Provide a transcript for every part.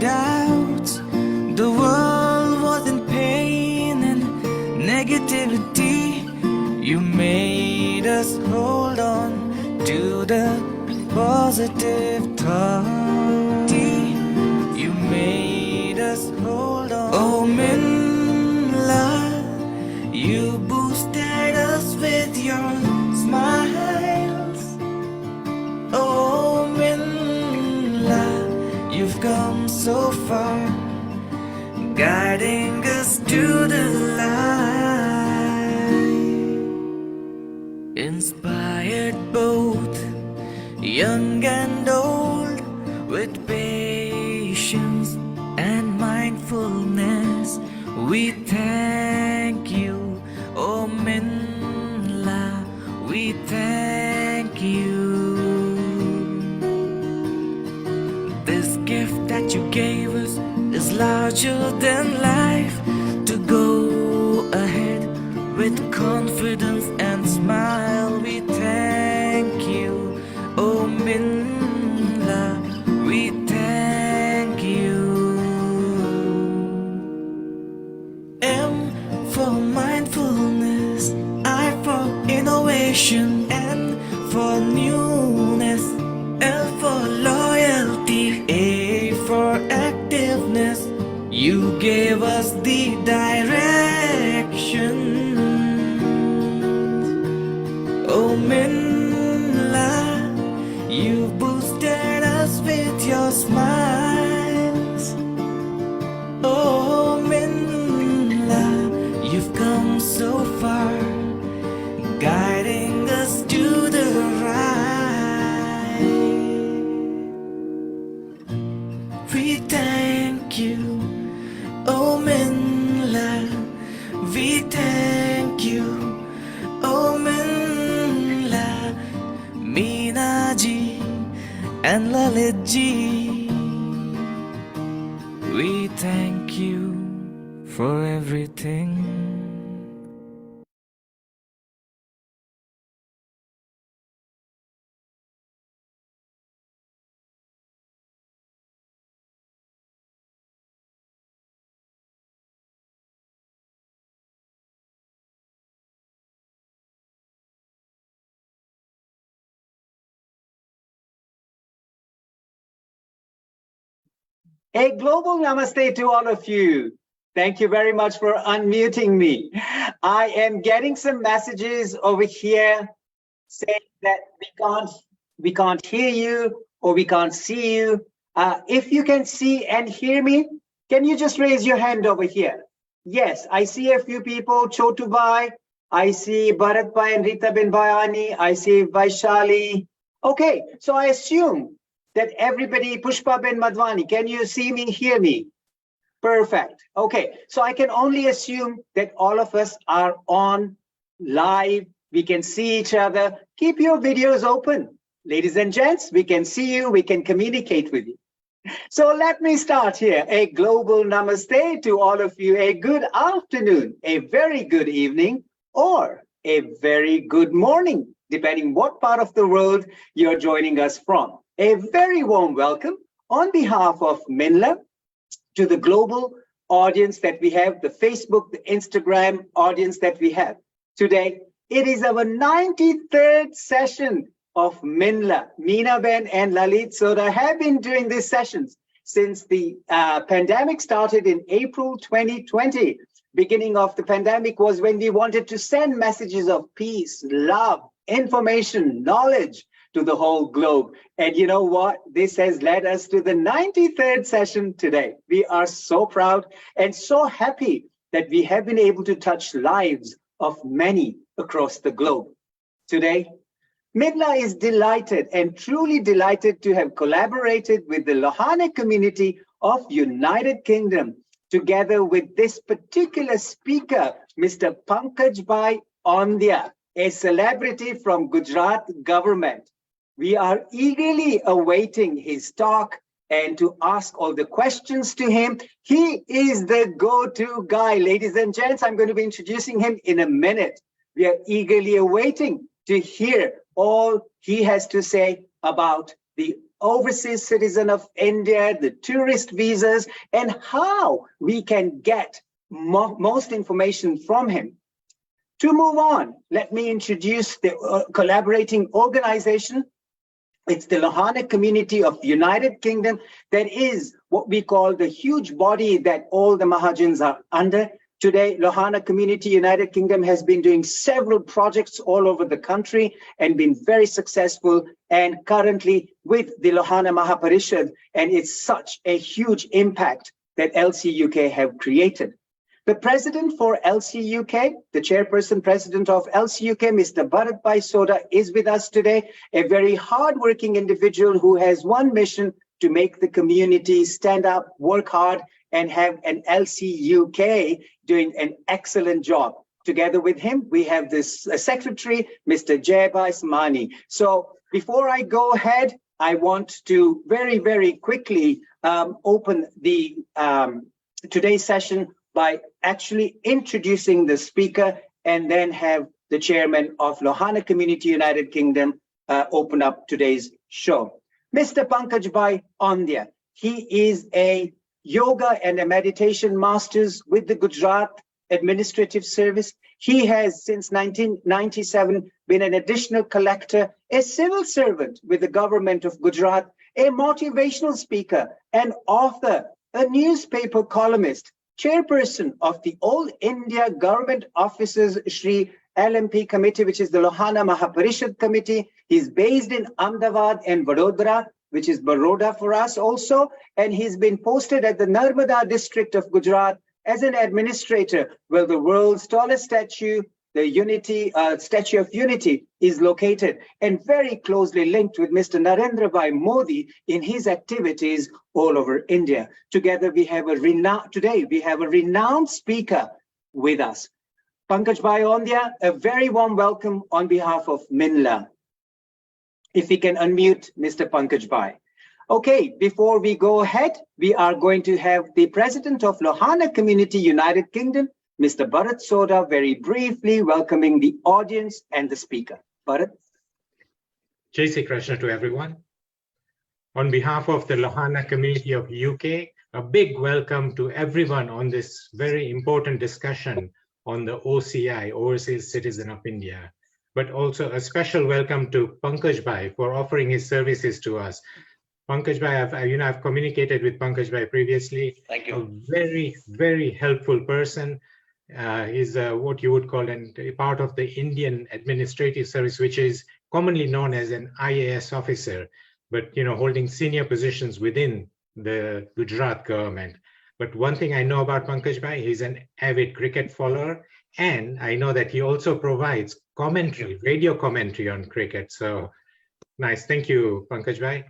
doubts. The world was in pain and negativity. You made us hold on to the positive thought. You made us hold on. Oh, MINLA, you boosted us with your smiles. Oh, MINLA, you've come so far, guiding us to the light. Inspired both young and old with patience and mindfulness. We thank you, oh MINLA, we thank you. This gift that you gave us is larger than life. To go ahead with confidence and smile, we thank you, oh MINLA, we thank you. M for mindfulness, I for innovation, N for newness, L for loyalty, A for activeness. You gave us the direction. Oh MINLA, you boosted us with your smiles. Oh MINLA, you've come so far, guiding us to the right. We thank you, oh MINLA, we thank you, oh MINLA, Meena ji and Lalit ji. We thank you for everything. A global namaste to all of you. Thank you very much for unmuting me. I am getting some messages over here saying that we can't hear you or we can't see you. If you can see and hear me, can you just raise your hand over here? Yes, I see a few people. Chotu Bhai, I see Bharat Bhai and Rita bin Bhayani, I see Vaishali. Okay, so I assume that everybody, Pushpa bin Madhwani, can you see me, hear me? Perfect. Okay, so I can only assume that all of us are on live. We can see each other. Keep your videos open. Ladies and gents, we can see you, we can communicate with you. So let me start here. A global namaste to all of you. A good afternoon, a very good evening, or a very good morning, depending what part of the world you're joining us from. A very warm welcome on behalf of MINLA to the global audience that we have, the Facebook, the Instagram audience that we have. Today, it is our 93rd session of MINLA. Meena Ben and Lalit Soda have been doing these sessions since the pandemic started in April 2020. Beginning of the pandemic was when we wanted to send messages of peace, love, information, knowledge to the whole globe. And you know what? This has led us to the 93rd session today. We are so proud and so happy that we have been able to touch lives of many across the globe. Today, MINLA is delighted and truly delighted to have collaborated with the Lohane community of United Kingdom, together with this particular speaker, Mr. Pankajbhai Aundhia, a celebrity from Gujarat government. We are eagerly awaiting his talk and to ask all the questions to him. He is the go-to guy. Ladies and gents, I'm going to be introducing him in a minute. We are eagerly awaiting to hear all he has to say about the overseas citizen of India, the tourist visas, and how we can get most information from him. To move on, let me introduce the collaborating organization. It's the Lohana Community of the United Kingdom that is what we call the huge body that all the Mahajans are under. Today, Lohana Community United Kingdom has been doing several projects all over the country and been very successful, and currently with the Lohana Mahaparishad, and it's such a huge impact that LCUK have created. The president for LCUK, the chairperson president of LCUK, Mr. Pankajbhai Soda, is with us today, a very hardworking individual who has one mission: to make the community stand up, work hard, and have an LCUK doing an excellent job. Together with him, we have this secretary, Mr. Jayabhai Samani. So before I go ahead, I want to very, very quickly open the today's session by actually introducing the speaker, and then have the chairman of Lohana Community United Kingdom open up today's show. Mr. Pankajbhai Aundhia, he is a yoga and a meditation master's with the Gujarat Administrative Service. He has since 1997 been an additional collector, a civil servant with the government of Gujarat, a motivational speaker, an author, a newspaper columnist, chairperson of the All India Government Officers Shri LMP Committee, which is the Lohana Mahaparishad Committee. He's based in Ahmedabad and Vadodara, which is Baroda for us also. And he's been posted at the Narmada district of Gujarat as an administrator, where the world's tallest statue, the Statue of Unity, is located, and very closely linked with Mr. Narendra Bhai Modi in his activities all over India. Together, we have today we have a renowned speaker with us. Pankajbhai Aundhia, a very warm welcome on behalf of MINLA. If we can unmute Mr. Pankajbhai. Okay, before we go ahead, we are going to have the president of Lohana Community United Kingdom, Mr. Bharat Soda, very briefly welcoming the audience and the speaker. Bharat. Jai Sri Krishna to everyone. On behalf of the Lohana Community of UK, a big welcome to everyone on this very important discussion on the OCI, Overseas Citizen of India. But also a special welcome to Pankajbhai for offering his services to us. Pankajbhai, I've communicated with Pankajbhai previously. Thank you. A very, very helpful person. He's what you would call a part of the Indian Administrative Service, which is commonly known as an IAS officer, but holding senior positions within the Gujarat government. But one thing I know about Pankajbhai, he's an avid cricket follower, and I know that he also provides commentary, radio commentary on cricket. So nice. Thank you, Pankajbhai.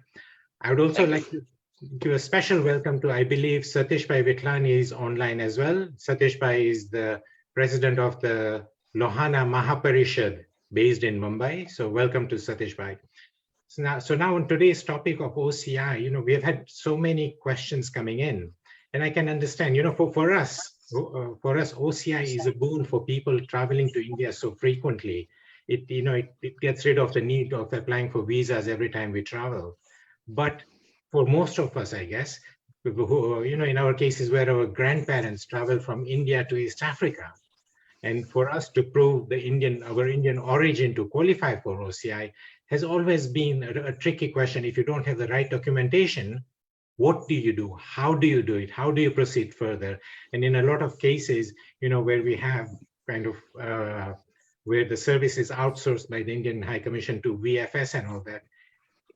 I would also like to give a special welcome to, I believe, Satishbhai Vitlani is online as well. Satishbhai is the president of the Lohana Mahaparishad based in Mumbai. So welcome to Satishbhai. So now on today's topic of OCI, we have had so many questions coming in, and I can understand, for us, OCI is a boon for people traveling to India so frequently. It gets rid of the need of applying for visas every time we travel. But for most of us, I guess, who, in our cases where our grandparents travel from India to East Africa, and for us to prove our Indian origin to qualify for OCI has always been a tricky question. If you don't have the right documentation, what do you do? How do you do it? How do you proceed further? And in a lot of cases, where we have kind of, where the service is outsourced by the Indian High Commission to VFS and all that,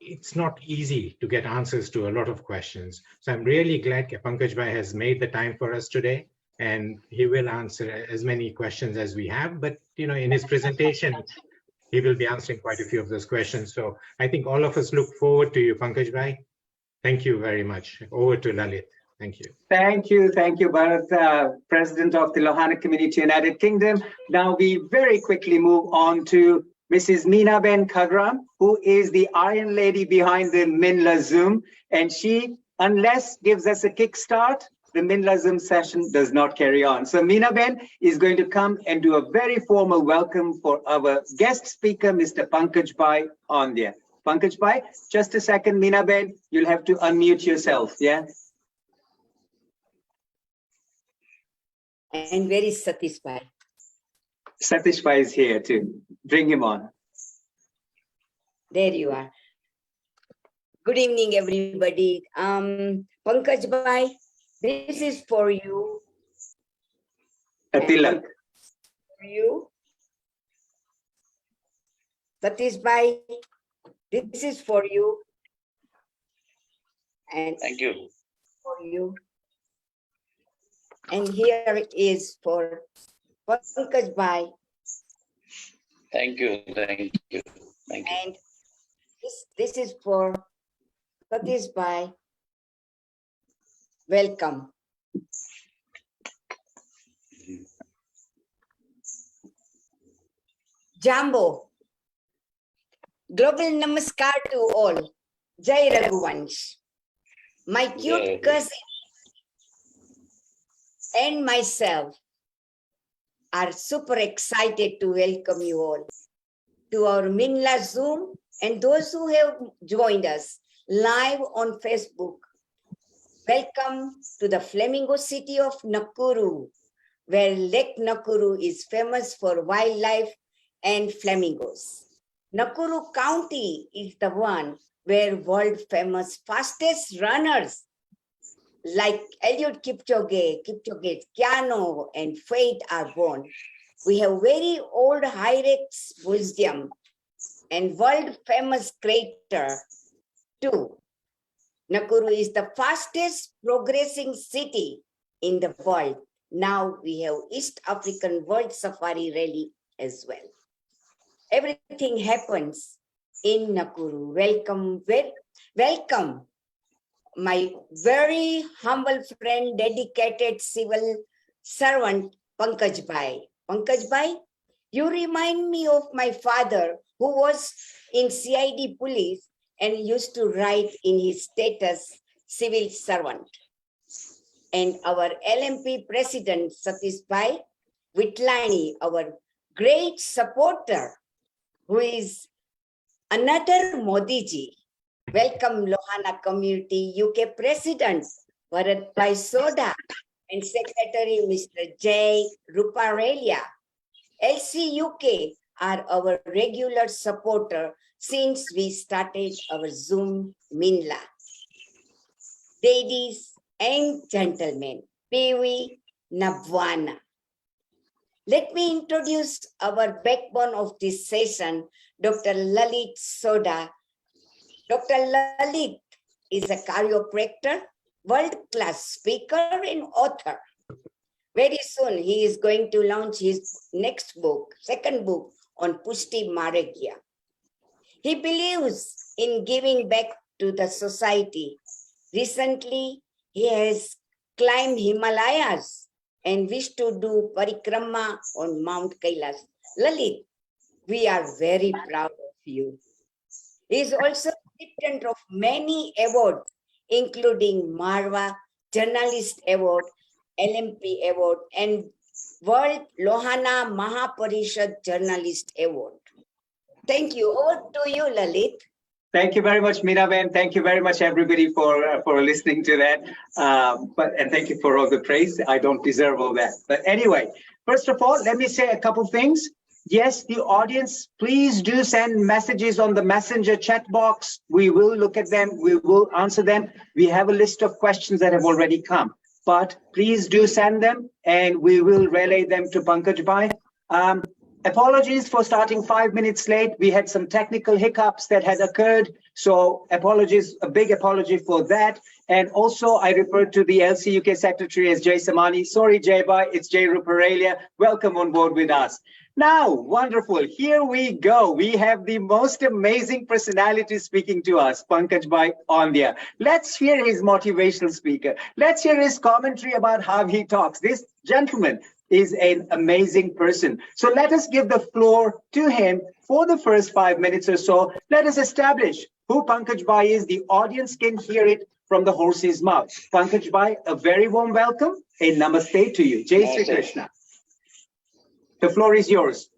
it's not easy to get answers to a lot of questions. So I'm really glad Pankajbhai has made the time for us today, and he will answer as many questions as we have. But in his presentation, he will be answering quite a few of those questions. So I think all of us look forward to you, Pankajbhai. Thank you very much. Over to Lalit. Thank you. Thank you, Bharat, President of the Lohana Community United Kingdom. Now we very quickly move on to Mrs. Meenaben Khagram, who is the Iron Lady behind the MINLA Zoom. And she, unless gives us a kickstart, the MINLA Zoom session does not carry on. So Meenaben is going to come and do a very formal welcome for our guest speaker, Mr. Pankajbhai Aundhia. Pankajbhai, just a second, Meena Ben, you'll have to unmute yourself, yeah? And where is Satish Bhai? Satish Bhai is here too. Bring him on. There you are. Good evening, everybody. Pankajbhai, this is for you. Atilak. For you. Satish Bhai, this is for you. And Thank you. for you. And here is for Pankajbhai. Thank you. Thank you. Thank you. And this is for Satish Bhai. Welcome. Jambo. Global namaskar to all. Jai Raghuvansh. My cute Jai. cousin and myself are super excited to welcome you all to our MINLA Zoom and those who have joined us live on Facebook. Welcome to the Flamingo city of Nakuru, where Lake Nakuru is famous for wildlife and flamingos. Nakuru County is the one where world famous fastest runners like Eliud Kipchoge, Kipchoge Keanu, and Faith are born. We have very old Hyrex Museum and world famous crater too. Nakuru is the fastest progressing city in the world. Now we have East African World Safari Rally as well. Everything happens in Nakuru. Welcome, my very humble friend, dedicated civil servant, Pankajbhai. Pankajbhai, you remind me of my father who was in CID police and used to write in his status civil servant. And our LMP president, Satish Bhai Vitlani, our great supporter, who is another Modi ji. Welcome, Lohana Community UK President, Bharat Bhai Soda, and Secretary Mr. Jay Ruparelia. LC UK are our regular supporter since we started our Zoom MINLA. Ladies and gentlemen, Pewi Navwana. Let me introduce our backbone of this session, Dr. Lalit Soda. Dr. Lalit is a chiropractor, world-class speaker and author. Very soon, he is going to launch his next book, second book on Pushti Maragya. He believes in giving back to the society. Recently, he has climbed Himalayas and wished to do parikrama on Mount Kailash. Lalit, we are very proud of you. He is also recipient of many awards, including Marwa Journalist Award, LMP Award, and World Lohana Mahaparishad Journalist Award. Thank you. Over to you, Lalit. Thank you very much, Meena Ben. Thank you very much, everybody, for listening to that. And thank you for all the praise. I don't deserve all that. But anyway, first of all, let me say a couple things. Yes, the audience, please do send messages on the messenger chat box. We will look at them. We will answer them. We have a list of questions that have already come, but please do send them and we will relay them to Pankajbhai. Apologies for starting 5 minutes late. We had some technical hiccups that had occurred. So apologies, a big apology for that. And also I referred to the LC UK Secretary as Jay Samani. Sorry, Jay Bhai, it's Jay Ruparelia. Welcome on board with us. Now, wonderful, here we go. We have the most amazing personality speaking to us, Pankajbhai Aundhia. Let's hear his motivational speaker. Let's hear his commentary about how he talks. This gentleman is an amazing person. So let us give the floor to him for the first 5 minutes or so. Let us establish who Pankajbhai is. The audience can hear it from the horse's mouth. Pankajbhai, a very warm welcome and namaste to you. Jai Sri Krishna. The floor is yours.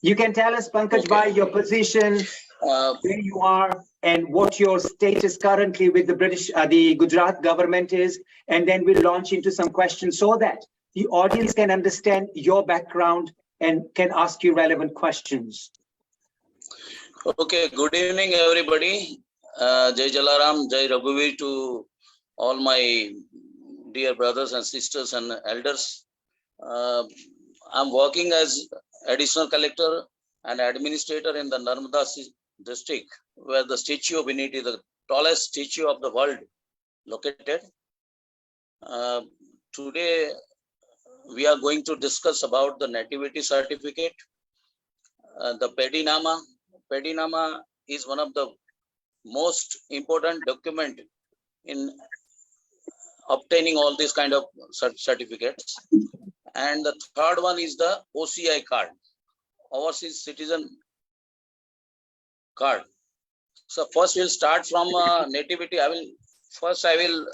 You can tell us, Pankajbhai, your position, where you are, and what your status currently with the Gujarat government is, and then we'll launch into some questions so that the audience can understand your background and can ask you relevant questions. Okay, good evening, everybody. Jai Jalaram, Jai Raghuveer to all my dear brothers and sisters and elders. I'm working as additional collector and administrator in the Narmada district, where the Statue of Unity, the tallest statue of the world, located. Today, we are going to discuss about the nativity certificate, the Pedinama. Pedinama is one of the most important document in obtaining all these kind of certificates. And the third one is the OCI card, Overseas Citizen card. So first we'll start from nativity. I will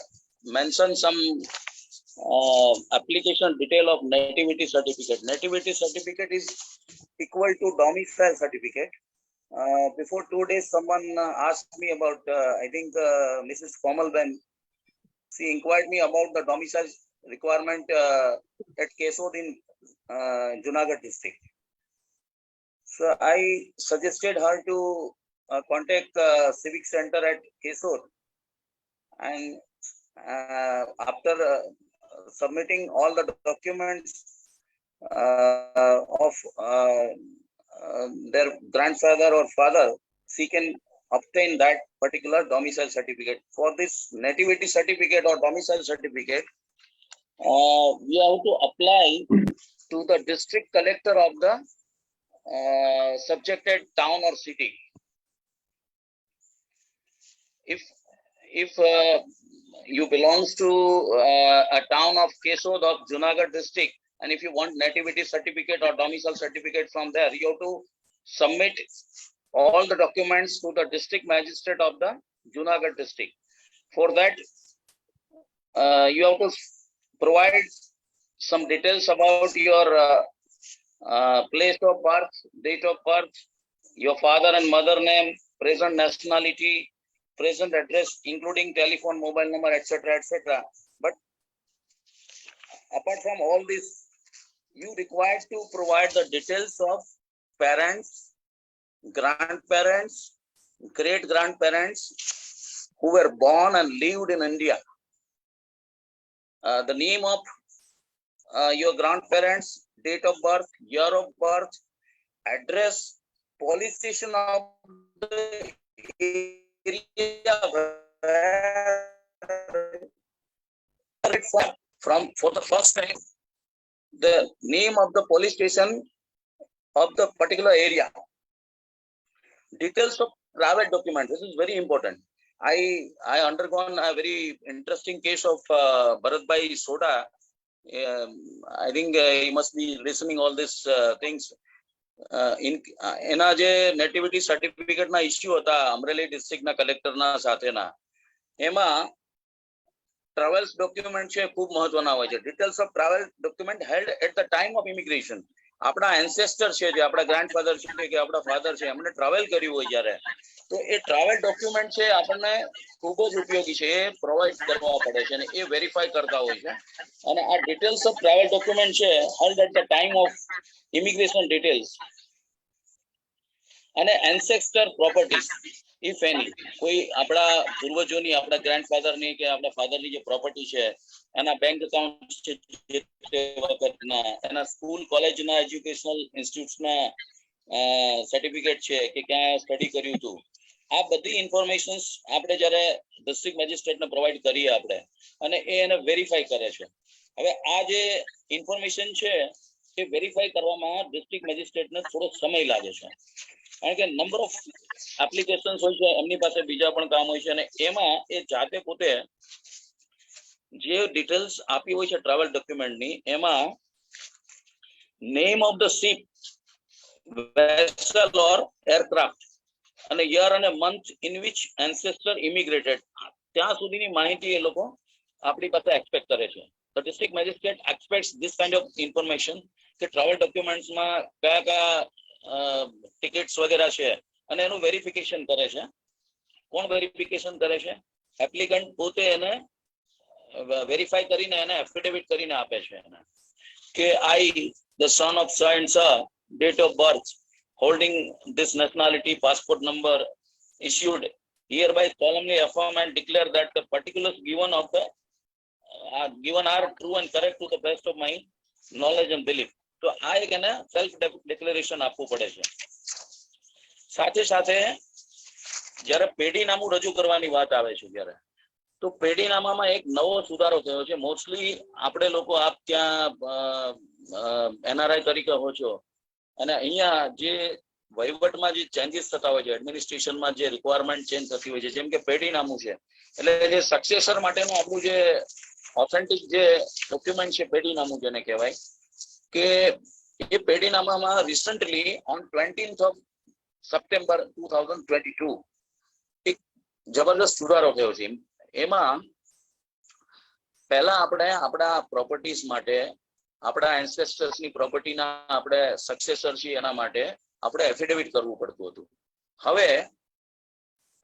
mention some application detail of nativity certificate. Nativity certificate is equal to domicile certificate. Before 2 days, someone asked me about, I think Mrs. Komal Ben, she inquired me about the domicile requirement at Kesod in Junagadh district. So I suggested her to contact Civic Center at Kesod, and after submitting all the documents of their grandfather or father, she can obtain that particular domicile certificate. For this nativity certificate or domicile certificate, we have to apply to the district collector of the subjected town or city. If you belongs to a town of Kesod of Junagadh district, and if you want nativity certificate or domicile certificate from there, you have to submit all the documents to the district magistrate of the Junagadh district. For that, you have to provide some details about your place of birth, date of birth, your father and mother name, present nationality, present address, including telephone, mobile number, etc., etc. But apart from all this, you require to provide the details of parents, grandparents, great-grandparents who were born and lived in India. The name of your grandparents, date of birth, year of birth, address, police station of the area for the first time, the name of the police station of the particular area, details of travel documents. This is very important. I undergone a very interesting case of Bharatbhai Soda. I think he must be listening all these things. એના જે નેટિવિટી certificate ના issue હતા Amreli district ના collector ના સાથેના, એમાં travels document છે ખૂબ મહત્વના હોય છે. Details of travel document held at the time of immigration. આપણા એન્સેસ્ટર છે, જે આપણા ગ્રાન્ડફાધર છે કે આપણા ફાધર છે, એમણે ટ્રાવેલ કર્યું હોય જ્યારે, તો એ ટ્રાવેલ ડોક્યુમેન્ટ છે આપણને ખૂબ જ ઉપયોગી છે. એ પ્રોવાઈડ કરવા પડે છે અને એ વેરીફાઈ કરતા હોય છે. અને આ ડિટેલ્સ ઓફ ટ્રાવેલ ડોક્યુમેન્ટ છે held at the time of immigration details. અને એન્સેસ્ટર પ્રોપર્ટીઝ, ઇફ એની, કોઈ આપણા પૂર્વજોની, આપણા ગ્રાન્ડફાધરની કે આપણા ફાધરની જે પ્રોપર્ટી છે, એના બેંક એકાઉન્ટ છે, તે વખતના એના સ્કૂલ કોલેજના એજ્યુકેશનલ ઇન્સ્ટિટ્યુટ્સના સર્ટિફિકેટ છે કે ક્યાં સ્ટડી કર્યું હતું, આ બધી ઇન્ફોર્મેશન્સ આપણે જ્યારે ડિસ્ટ્રિક્ટ મેજિસ્ટ્રેટને પ્રોવાઈડ કરીએ આપણે, અને એ એને વેરીફાઈ કરે છે. હવે આ જે ઇન્ફોર્મેશન છે એ વેરીફાઈ કરવામાં ડિસ્ટ્રિક્ટ મેજિસ્ટ્રેટને થોડો સમય લાગે છે, કારણ કે નંબર ઓફ એપ્લિકેશન્સ હોય છે, એમની પાસે બીજા પણ કામ હોય છે, અને એમાં એ જાતે પોતે જે ડિટેલ્સ આપી હોય છે ટ્રાવેલ ડોક્યુમેન્ટની, એમાં name of the ship, vessel or aircraft, અને યર અને મંથ ઇન વિચ એન્સેસ્ટર ઇમિગ્રેટેડ, ત્યાં સુધીની માહિતી એ લોકો આપણી પાસે એક્સપેક્ટ કરે છે. The district magistrate expects this kind of information કે ટ્રાવેલ ડોક્યુમેન્ટ્સમાં કયા કયા ટિકિટ્સ વગેરે છે અને એનું વેરિફિકેશન કરે છે. કોણ વેરિફિકેશન કરે છે? એપ્લિકન્ટ પોતે એને વેરીફાઈ કરીને એને એફિડેવિટ કરીને આપે છે એને કે I, the son of so and so, date of birth, holding this nationality, passport number issued, hereby solemnly affirm and declare that the particulars given of the given are true and correct to the best of my knowledge and belief. તો આ એક એને self declaration આપવું પડે છે. સાથે સાથે જ્યારે પેઢીનામું રજૂ કરવાની વાત આવે છે ત્યારે તો પેઢીનામામાં એક નવો સુધારો થયો છે. મોસ્ટલી આપણે લોકો આપ ત્યાં એનઆરઆઈ તરીકે હો છો અને અહીંયા જે વહીવટમાં જે ચેન્જીસ થતા હોય છે, એડમિનિસ્ટ્રેશનમાં જે રિક્વાયરમેન્ટ ચેન્જ થતી હોય છે, જેમ કે પેઢીનામું છે એટલે જે સક્સેસર માટેનું આપણું જે ઓથેન્ટિક જે ડોક્યુમેન્ટ છે પેઢીનામું જેને કહેવાય કે એ પેઢીનામામાં recently on 20th of September 2022 એક જબરદસ્ત સુધારો થયો છે. એમાં પહેલા આપણે આપણા પ્રોપર્ટીઝ માટે આપણા એન્સેસ્ટર્સની પ્રોપર્ટીના આપણે સક્સેસર છીએ એના માટે આપણે એફિડેવિટ કરવું પડતું હતું. હવે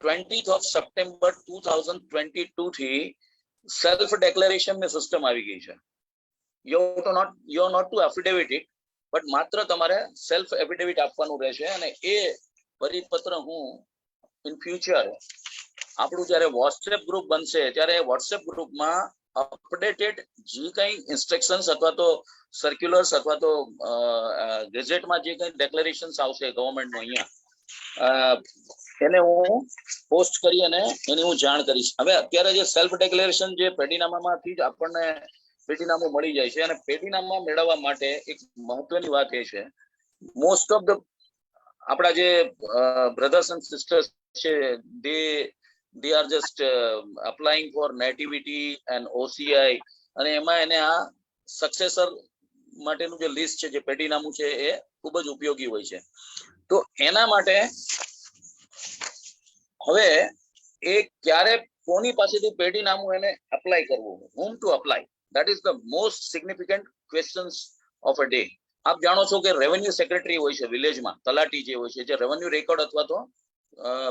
20th of September 2022 થી સેલ્ફ ડિક્લેરેશન ની સિસ્ટમ આવી ગઈ છે. You are not to affidavit it, but માત્ર તમારે સેલ્ફ એફિડેવિટ આપવાનું રહેશે અને એ પરિપત્ર હું ઇન ફ્યુચર આપણું જયારે વોટ્સએપ ગ્રુપ બનશે ત્યારે વોટ્સએપ ગ્રુપમાં અપડેટેડ જે કઈ ઇન્સ્ટ્રક્શન્સ અથવા તો સર્ક્યુલર્સ અથવા તો ગેઝેટમાં જે કઈ ડેક્લેરેશન્સ આવશે ગવર્મેન્ટનું અહીંયા એને હું પોસ્ટ કરી અને એની હું જાણ કરીશ. હવે અત્યારે જે સેલ્ફ ડિક્લેરેશન જે પેઢીનામામાંથી જ આપણને પેઢીનામું મળી જાય છે અને પેઢીનામા મેળવવા માટે એક મહત્વની વાત એ છે મોસ્ટ ઓફ ધ આપણા જે બ્રધર્સ એન્ડ સિસ્ટર્સ છે they are just applying for nativity and OCI અને એમાં એને આ સક્સેસર માટેનું જે લિસ્ટ છે જે પેઢીનામું છે એ ખૂબ જ ઉપયોગી હોય છે. તો એના માટે હવે એ ક્યારે કોની પાસેથી પેઢીનામું એને અપ્લાય કરવું, whom to apply, that is the most significant questions of a day. આપ જાણો છો કે રેવન્યુ સેક્રેટરી હોય છે વિલેજમાં, તલાટી જે હોય છે જે રેવન્યુ રેકોર્ડ અથવા તો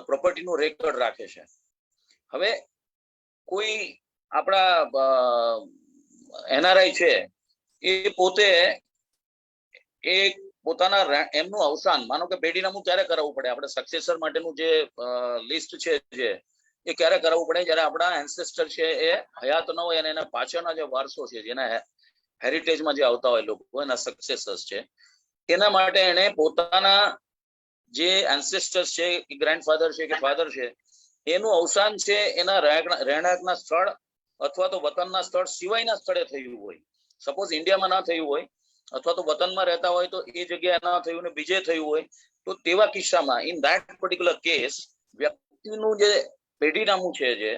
પ્રોપર્ટીનું રેકોર્ડ રાખે છે. હવે કોઈ આપણા એનઆરઆઈ છે એ પોતે એક પોતાના એમનું અવસાન, માનો કે પેઢીનામું ક્યારે કરાવવું પડે, આપણે સક્સેસર માટેનું જે લિસ્ટ છે જે એ ક્યારે કરાવવું પડે જ્યારે આપણા એન્સેસ્ટર છે એ હયાત ન હોય અને એના પાછળના જે વારસો છે જેના હેરિટેજમાં જે આવતા હોય લોકો એના સક્સેસર્સ છે એના માટે એને પોતાના જે એન્સેસ્ટર્સ છે ગ્રેન્ડફાધર છે કે ફાધર છે એનું અવસાન છે એના રહેણાંકના સ્થળ અથવા તો વતનના સ્થળ સિવાયના સ્થળે થયું હોય, સપોઝ ઇન્ડિયામાં ના થયું હોય અથવા તો વતનમાં રહેતા હોય તો એ જગ્યાએ ના થયું ને બીજે થયું હોય તો તેવા કિસ્સામાં ઇન ધેટ પર્ટિક્યુલર કેસ વ્યક્તિનું જે પેઢીનામું છે જે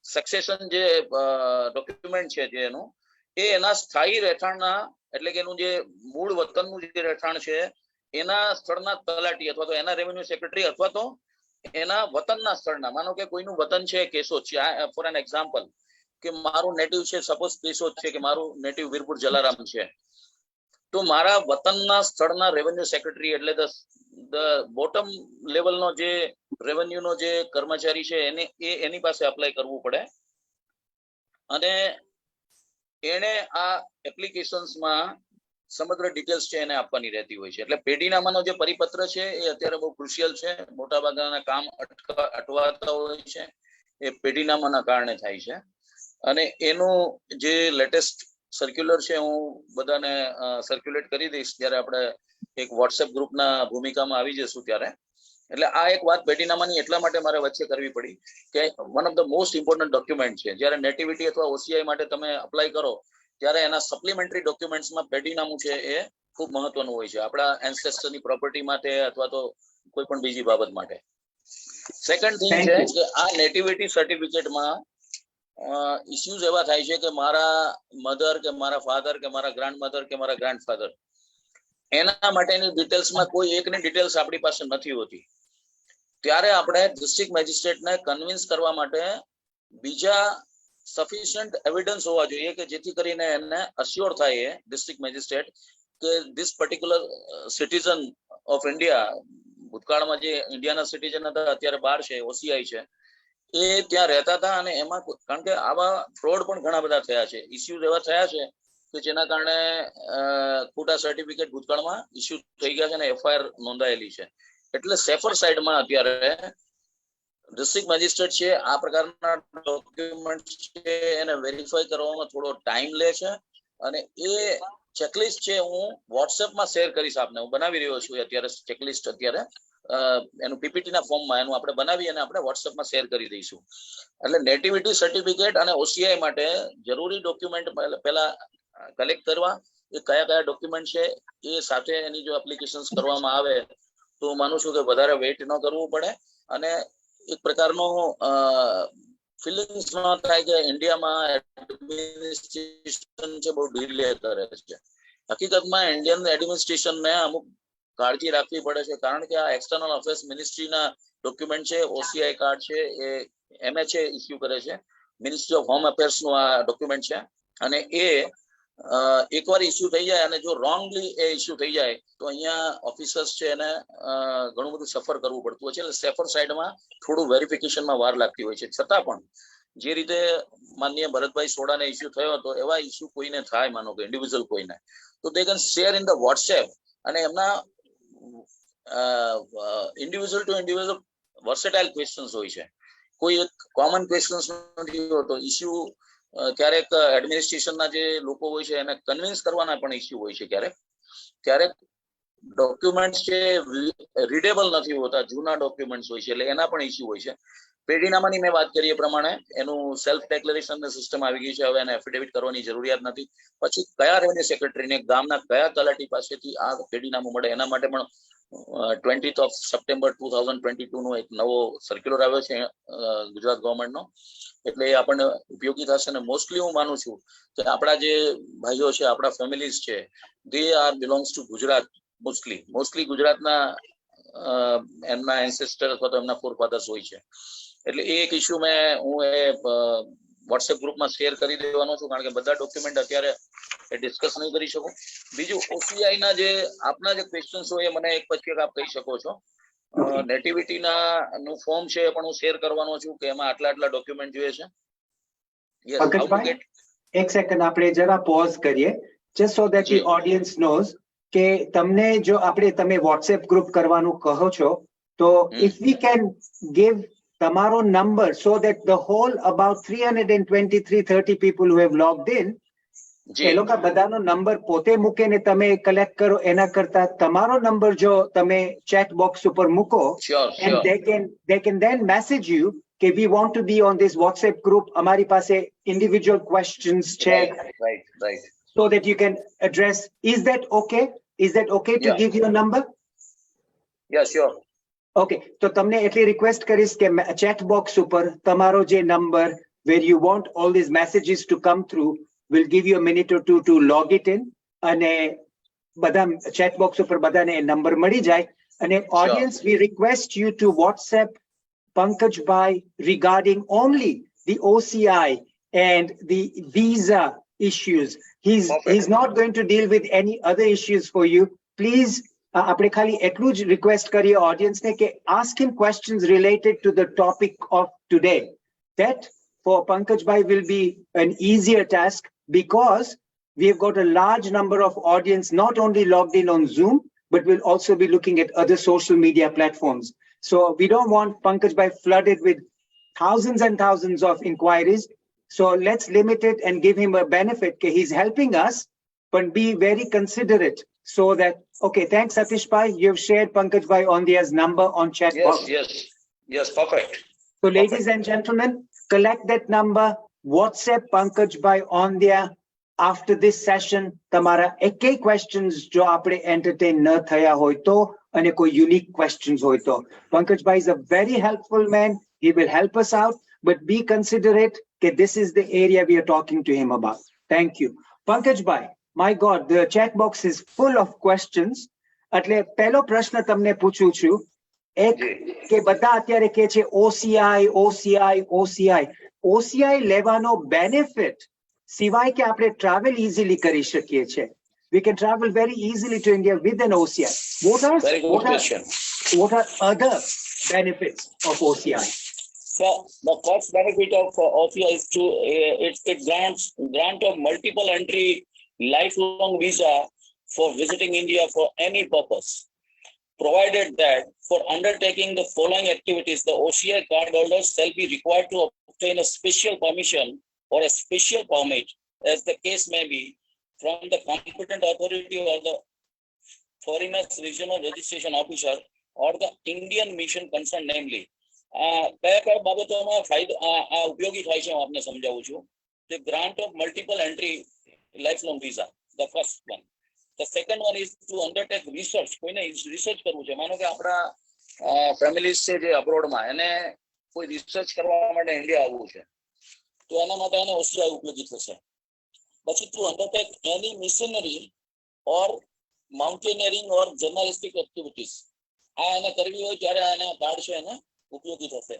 સક્સેશન જે ડોક્યુમેન્ટ છે જે એનું એ એના સ્થાયી રહેઠાણના એટલે કે એનું જે મૂળ વતનનું જે રહેઠાણ છે એના સ્થળના તલાટી અથવા તો એના રેવન્યુ સેક્રેટરી અથવા તો એના વતનના સ્થળના, માનો કે કોઈનું વતન છે કેશોદ છે ફોર એન એક્ઝામ્પલ કે મારું નેટિવ છે સપોઝ કેશોદ છે કે મારું નેટિવ વીરપુર જલારામ છે તો મારા વતનના સ્થળના રેવન્યુ સેક્રેટરી એટલે ધ બોટમ લેવલનો જે રેવન્યુનો જે કર્મચારી છે એને એની પાસે અપ્લાય કરવું પડે અને એને આ એપ્લિકેશન્સમાં સમગ્ર ડિટેલ્સ છે એને આપવાની રહેતી હોય છે. એટલે પેઢીનામાનો જે પરિપત્ર છે એ અત્યારે બહુ ક્રુશિયલ છે. મોટાભાગના કામ અટવાતા હોય છે એ પેઢીનામાના કારણે થાય છે અને એનું જે લેટેસ્ટ સર્ક્યુલર છે હું બધાને સર્ક્યુલેટ કરી દઈશ જ્યારે આપણે એક વોટ્સએપ ગ્રુપના ભૂમિકામાં આવી જશું ત્યારે. એટલે આ એક વાત પેઢીનામાની એટલા માટે મારે વચ્ચે કરવી પડી કે one of the most important document છે. જ્યારે નેટિવિટી અથવા OCI માટે તમે અપ્લાય કરો ત્યારે એના સપ્લિમેન્ટરી ડોક્યુમેન્ટ્સમાં પેઢીનામું છે એ ખૂબ મહત્વનું હોય છે આપણા એન્સેસ્ટરની પ્રોપર્ટી માટે અથવા તો કોઈ પણ બીજી બાબત માટે. સેકન્ડ થિંગ છે કે આ નેટિવિટી સર્ટિફિકેટમાં ઇસ્યુઝ એવા થાય છે કે મારા મધર કે મારા ફાધર કે મારા ગ્રાન્ડ મધર કે મારા ગ્રાન્ડફાધર એના માટેની ડિટેલ્સમાં કોઈ એકની ડિટેલ્સ આપણી પાસે નથી હોતી. ત્યારે આપણે ડિસ્ટ્રિક્ટ મેજિસ્ટ્રેટને કન્વિન્સ કરવા માટે બીજા સફિશિયન્ટ એવિડન્સ હોવા જોઈએ કે જેથી કરીને એને અશ્યોર થાય ડિસ્ટ્રિક્ટ મેજિસ્ટ્રેટ કે this particular citizen of India, ભૂતકાળમાં જે ઇન્ડિયાના સિટીઝન હતા અત્યારે બહાર છે, OCI છે, એ ત્યાં રહેતા હતા અને એમાં કારણ કે આવા ફ્રોડ પણ ઘણા બધા થયા છે, ઇસ્યુઝ એવા થયા છે કે જેના કારણે ખોટા સર્ટિફિકેટ ભૂતકાળમાં ઇસ્યુ થઈ ગયા છે અને FIR નોંધાયેલી છે. એટલે સેફર સાઇડમાં અત્યારે ડિસ્ટ્રિક્ટ મેજિસ્ટ્રેટ છે આ પ્રકારના ડોક્યુમેન્ટ છે એને વેરીફાઈ કરવામાં થોડો ટાઈમ લે છે અને એ ચેકલિસ્ટ છે હું વોટ્સએપમાં શેર કરીશ આપને. હું બનાવી રહ્યો છું અત્યારે ચેકલિસ્ટ, અત્યારે એનું PPT ના ફોર્મમાં એનું આપણે બનાવી અને આપણે વોટ્સએપમાં શેર કરી દઈશું. એટલે નેટિવિટી સર્ટિફિકેટ અને OCI માટે જરૂરી ડોક્યુમેન્ટ પહેલા કલેક્ટ કરવા, એ કયા કયા ડોક્યુમેન્ટ છે એ સાથે એની જો એપ્લિકેશન્સ કરવામાં આવે તો હું માનું છું કે વધારે વેઇટ ન કરવું પડે અને એક પ્રકારનો ફિલિંગ્સ ન થાય કે ઇન્ડિયામાં એડમિનિસ્ટ્રેશન છે બહુ ડીલે કરે છે. હકીકતમાં ઇન્ડિયન એડમિનિસ્ટ્રેશનને અમુક કાળજી રાખવી પડે છે કારણ કે આ એક્સટર્નલ અફેર્સ મિનિસ્ટ્રીના ડોક્યુમેન્ટ છે, OCI કાર્ડ છે, એ MHA ઇસ્યુ કરે છે, મિનિસ્ટ્રી ઓફ હોમ અફેર્સનું આ ડોક્યુમેન્ટ છે અને એ એકવાર ઇસ્યુ થઈ જાય અને જો રોંગલી એ ઇસ્યુ થઈ જાય તો અહીંયા ઓફિસર્સ છે એને ઘણું બધું સફર કરવું પડતું હોય છે. એટલે સેફર સાઇડમાં થોડું વેરિફિકેશનમાં વાર લાગતી હોય છે. છતાં પણ જે રીતે માનનીય ભરતભાઈ સોડાને ઇસ્યુ થયો હતો એવા ઇસ્યુ કોઈને થાય, માનો કે ઇન્ડિવિજ્યુઅલ કોઈને, તો they can share in the WhatsApp અને એમના individual to individual versatile questions હોય છે. કોઈ એક કોમન ક્વેશ્ચન્સ નથી હોતો. ઇસ્યુ ક્યારેક એડમિનિસ્ટ્રેશનના જે લોકો હોય છે એને કન્વિન્સ કરવાના પણ ઇસ્યુ હોય છે. ક્યારેક ડોક્યુમેન્ટ્સ છે રીડેબલ નથી હોતા, જૂના ડોક્યુમેન્ટ્સ હોય છે, એટલે એના પણ ઇસ્યુ હોય છે. પેઢીનામાની મેં વાત કરી એ પ્રમાણે એનું સેલ્ફ ડિક્લેરેશન સિસ્ટમ આવી ગઈ છે, હવે એને એફિડેવિટ કરવાની જરૂરિયાત નથી. પછી કયા રેવન્યુ સેક્રેટરીને ગામના કયા તલાટી પાસેથી આ પેઢીનામું મળે એના માટે પણ 20th of September 2022 નો એક નવો સર્ક્યુલર આવ્યો છે ગુજરાત ગવર્મેન્ટનો, એટલે એ આપણને ઉપયોગી થશે. અને મોસ્ટલી હું માનું છું કે આપણા જે ભાઈઓ છે, આપણા ફેમિલીઝ છે, they are belongs to Gujarat. Mostly ગુજરાતના એમના એન્સેસ્ટર અથવા તો એમના ફોરફાધર્સ હોય છે. એટલે એ એક ઇસ્યુ હું એ વોટ્સએપ ગ્રુપમાં શેર કરી દેવાનો છું કારણ કે બધા ડોક્યુમેન્ટ અત્યારે ડિસ્કસ નહીં કરી શકું. બીજું OCI ના જે આપના જે ક્વેશ્ચન્સ હોય એ મને એક પછી એક આપ કહી શકો છો. નેટિવિટીના નું ફોર્મ છે પણ હું શેર કરવાનો છું કે એમાં આટલા ડોક્યુમેન્ટ જોઈએ છે. પંકજભાઈ, એક સેકન્ડ આપણે જરા પોઝ કરીએ, just so that the audience knows કે તમને જો તમે વોટ્સએપ ગ્રુપ કરવાનું કહો છો તો if we can give તમારો number so that the whole about 330 people who have logged in, એ લોકો બધાનો નંબર પોતે મૂકે ને તમે કલેક્ટ કરો એના કરતા તમારો નંબર જો તમે ચેટ બોક્સ ઉપર મૂકો, and they can then message you કે we want to be on this WhatsApp group, અમારી પાસે individual questions છે, right, so that you can address. Is that okay? Is that okay to give your number? Yeah, sure. Okay, તો તમને એટલી request કરીશ કે chat box ઉપર તમારો જે number, where you want all these messages to come through, will give you a minute or two to log it in અને બધા ચેટ બોક્સ ઉપર બધાને નંબર મળી જાય. અને audience, we request you to WhatsApp Pankajbhai regarding only the OCI and the visa issues. He's not going to deal with any other issues for you. Please, આપણે ખાલી એટલું જ રિક્વેસ્ટ કરીએ ઓડિયન્સને કે ask him questions related to the topic of today. That for Pankajbhai will be an easier task because we have got a large number of audience not only logged in on Zoom, but will also be looking at other social media platforms. So we don't want Pankajbhai flooded with thousands and thousands of inquiries. So let's limit it and give him a benefit. He's helping us, but be very considerate so that, okay, thanks Satish Bhai, you've shared Pankajbhai Aundhia's number on chat box. Yes, perfect. So ladies and gentlemen, collect that number, WhatsApp Pankajbhai Aundhia. After this session, તમારા એકેય questions જો આપણે entertain ન થયા હોય તો અને કોઈ unique questions હોય તો. Pankajbhai is a very helpful man. He will help us out, but be considerate that this is the area we are talking to him about. Thank you. Pankajbhai, my God, the chat box is full of questions. એટલે પહેલો પ્રશ્ન તમને પૂછું છું. એક કે બધા અત્યારે કહે છે OCI લેવાનો બેનિફિટ સિવાય કે આપણે ટ્રાવેલ ઇઝીલી કરી શકીએ છીએ. We can travel very easily to India with an OCI. Very good question. What are other benefits of OCI? So the first benefit of OCI is to it grant of multiple entry lifelong visa for visiting India for any purpose, provided that for undertaking the following activities, the OCI card holders shall be required to obtain a special permission or a special permit, as the case may be, from the competent authority or the foreigners regional registration officer or the Indian mission concerned, namely. કયા કયા બાબતોમાં ફાયદો ઉપયોગી થાય છે હું આપને સમજાવું છું. The grant of multiple entry lifelong visa, the first one. The second one is to undertake research. કોઈને રિસર્ચ કરવું છે, માનો કે આપણા ફેમિલીઝ છે જે અબ્રોડમાં, એને કોઈ રિસર્ચ કરવા માટે ઇન્ડિયા આવવું છે, તો એના માટે એને ઓસ્ટ્રેલિયા ઉપયોગી થશે. પછી to undertake any missionary or mountaineering or journalistic activities, આ એને કરવી હોય ત્યારે આને કાર્ડ છે એને ઉપયોગી થશે.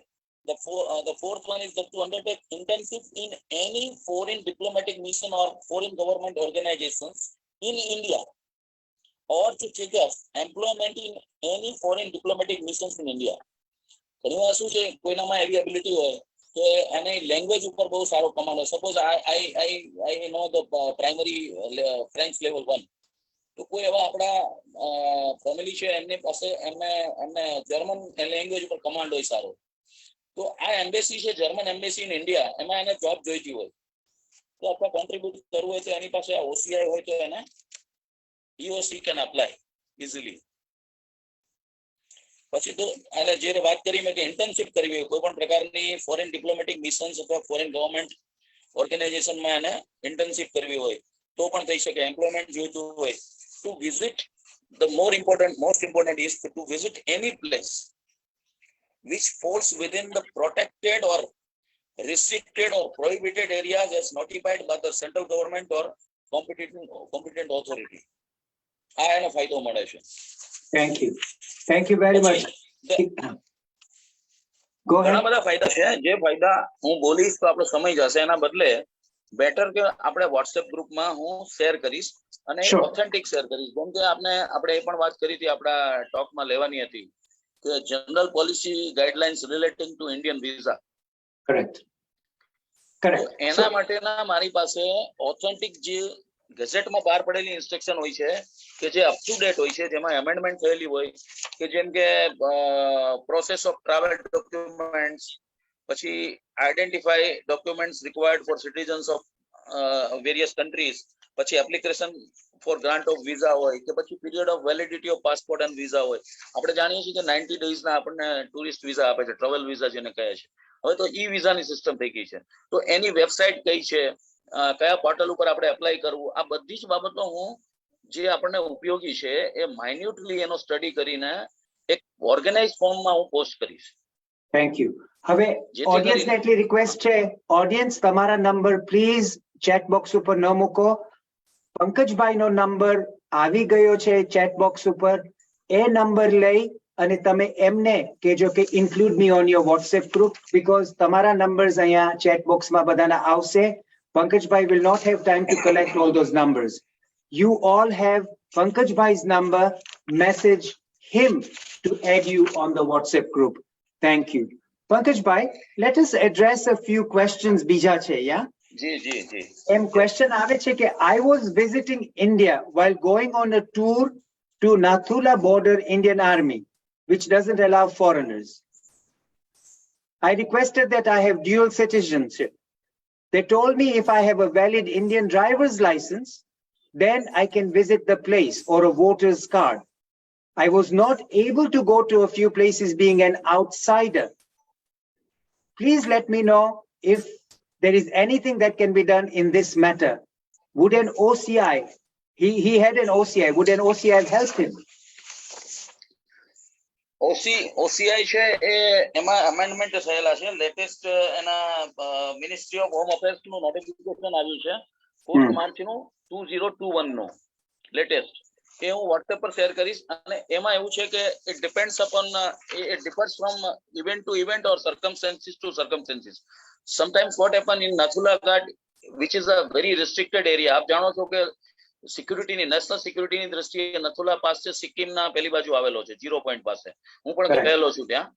The fourth one is that to undertake internship in any foreign diplomatic mission or foreign government organizations in India, or to take up employment in any foreign diplomatic missions in India. ઘણી વાર શું છે, કોઈનામાં એવી ability હોય તો એને language ઉપર બહુ સારો કમાન્ડ હોય. Suppose I know the primary French level 1, તો કોઈ એવા આપણા ફેમિલી છે એમની પાસે એમને જર્મન લેંગ્વેજ ઉપર કમાન્ડ હોય સારો, તો આ એમ્બેસી છે જર્મન એમ્બેસી ઇન ઇન્ડિયા, એમાં એને જોબ જોઈતી હોય, તો આપણે કોન્ટ્રીબ્યુટ કરવું હોય તો એની પાસે આ OCI હોય તો એને EOC can apply easily. પછી તો એટલે જે વાત કરી મેં કે ઇન્ટર્નશિપ કરવી હોય, કોઈ પણ પ્રકારની ફોરેન ડિપ્લોમેટિક મિશન્સ અથવા ફોરેન ગવર્મેન્ટ ઓર્ગેનાઇઝેશનમાં એને ઇન્ટર્નશિપ કરવી હોય તો પણ થઈ શકે. એમ્પ્લોયમેન્ટ જોઈતું હોય, to visit, the most important is to visit any place which falls within the protected or restricted or prohibited areas as notified by the central government or competent authority. આ એનો ફાયદો મળે છે. Thank you very much. Go ahead. ઘણા બધા ફાયદા છે, જે ફાયદા હું બોલીશ તો આપણો સમય જશે, એના બદલે બેટર કે આપણે WhatsApp ગ્રુપમાં હું શેર કરીશ અને ઓથેન્ટિક શેર કરીશ. જેમ કે આપણે એ પણ વાત કરી હતી આપણા ટોકમાં લેવાની હતી કે general policy guidelines relating two Indian visa. Correct. એના માટેના મારી પાસે ઓથેન્ટિક જે ગેઝેટમાં બહાર પડેલી ઇન્સ્ટ્રક્શન હોય છે કે જે અપ ટુ ડેટ હોય છે, જેમાં એમેન્ડમેન્ટ થયેલી હોય, કે જેમ કે પ્રોસેસ ઓફ ટ્રાવેલ ડોક્યુમેન્ટ્સ, પછી identify documents required for citizens of various countries, પછી application for grant of visa હોય, કે પછી period of validity of passport and visa હોય. આપણે જાણીએ છીએ કે 90 ડેઝના આપણને ટુરિસ્ટ વિઝા આપે છે, ટ્રાવેલ વિઝા જેને કહે છે. હવે તો ઈ વિઝાની સિસ્ટમ થઈ ગઈ છે, તો એની વેબસાઇટ કઈ છે, કયા પોર્ટલ ઉપર આપણે એપ્લાય કરવું, આ બધી જ બાબતો હું જે આપણને ઉપયોગી છે એ માઇન્યુટલી એનો સ્ટડી કરીને એક ઓર્ગેનાઇઝ ફોર્મમાં હું પોસ્ટ કરીશ. Thank you. હવે ઓડિયન્સને એટલી રિક્વેસ્ટ છે, ઓડિયન્સ તમારા નંબર પ્લીઝ ચેટ બોક્સ ઉપર ન મૂકો. પંકજભાઈનો નંબર આવી ગયો છે ચેટ બોક્સ ઉપર, એ નંબર લઈ અને તમે એમને કહેજો કે include me on your WhatsApp group, because તમારા નંબર્સ અહીંયા ચેટ બોક્સમાં બધાના આવશે. Pankajbhai will not have time to collect all those numbers. You all have Pankajbhai's number. Message him to add you on the WhatsApp group. Thank you. Pankajbhai, let us address a few questions. Bija che, yeah? Ji. Question aave che ke I was visiting India while going on a tour to Nathula border Indian Army, which doesn't allow foreigners. I requested that I have dual citizenship. They told me if I have a valid Indian driver's license, then I can visit the place or a voter's card. I was not able to go to a few places being an outsider. Please let me know if there is anything that can be done in this matter. Would an OCI, he had an OCI, would an OCI have helped him? OCI છે એ એમાં amendment થયેલા છે. Latest એના ministry of home affairs નું notification આવ્યું છે 4 March નું 2021 નું લેટેસ્ટ, એ હું WhatsApp પર શેર કરીશ. અને એમાં એવું છે કે it depends upon it differs from event to event or circumstances to circumstances. Sometimes what happen in Nathula Ghat, which is a very restricted area, આપ જાણો છો કે સિક્યુરિટીની નેશનલ સિક્યુરિટીની દ્રષ્ટિએ નથુલા પાસ છે, સિક્કિમના પેલી બાજુ આવેલો છે, 0 પોઈન્ટ પાસે. હું પણ Correct. ગયેલો છું ત્યાં.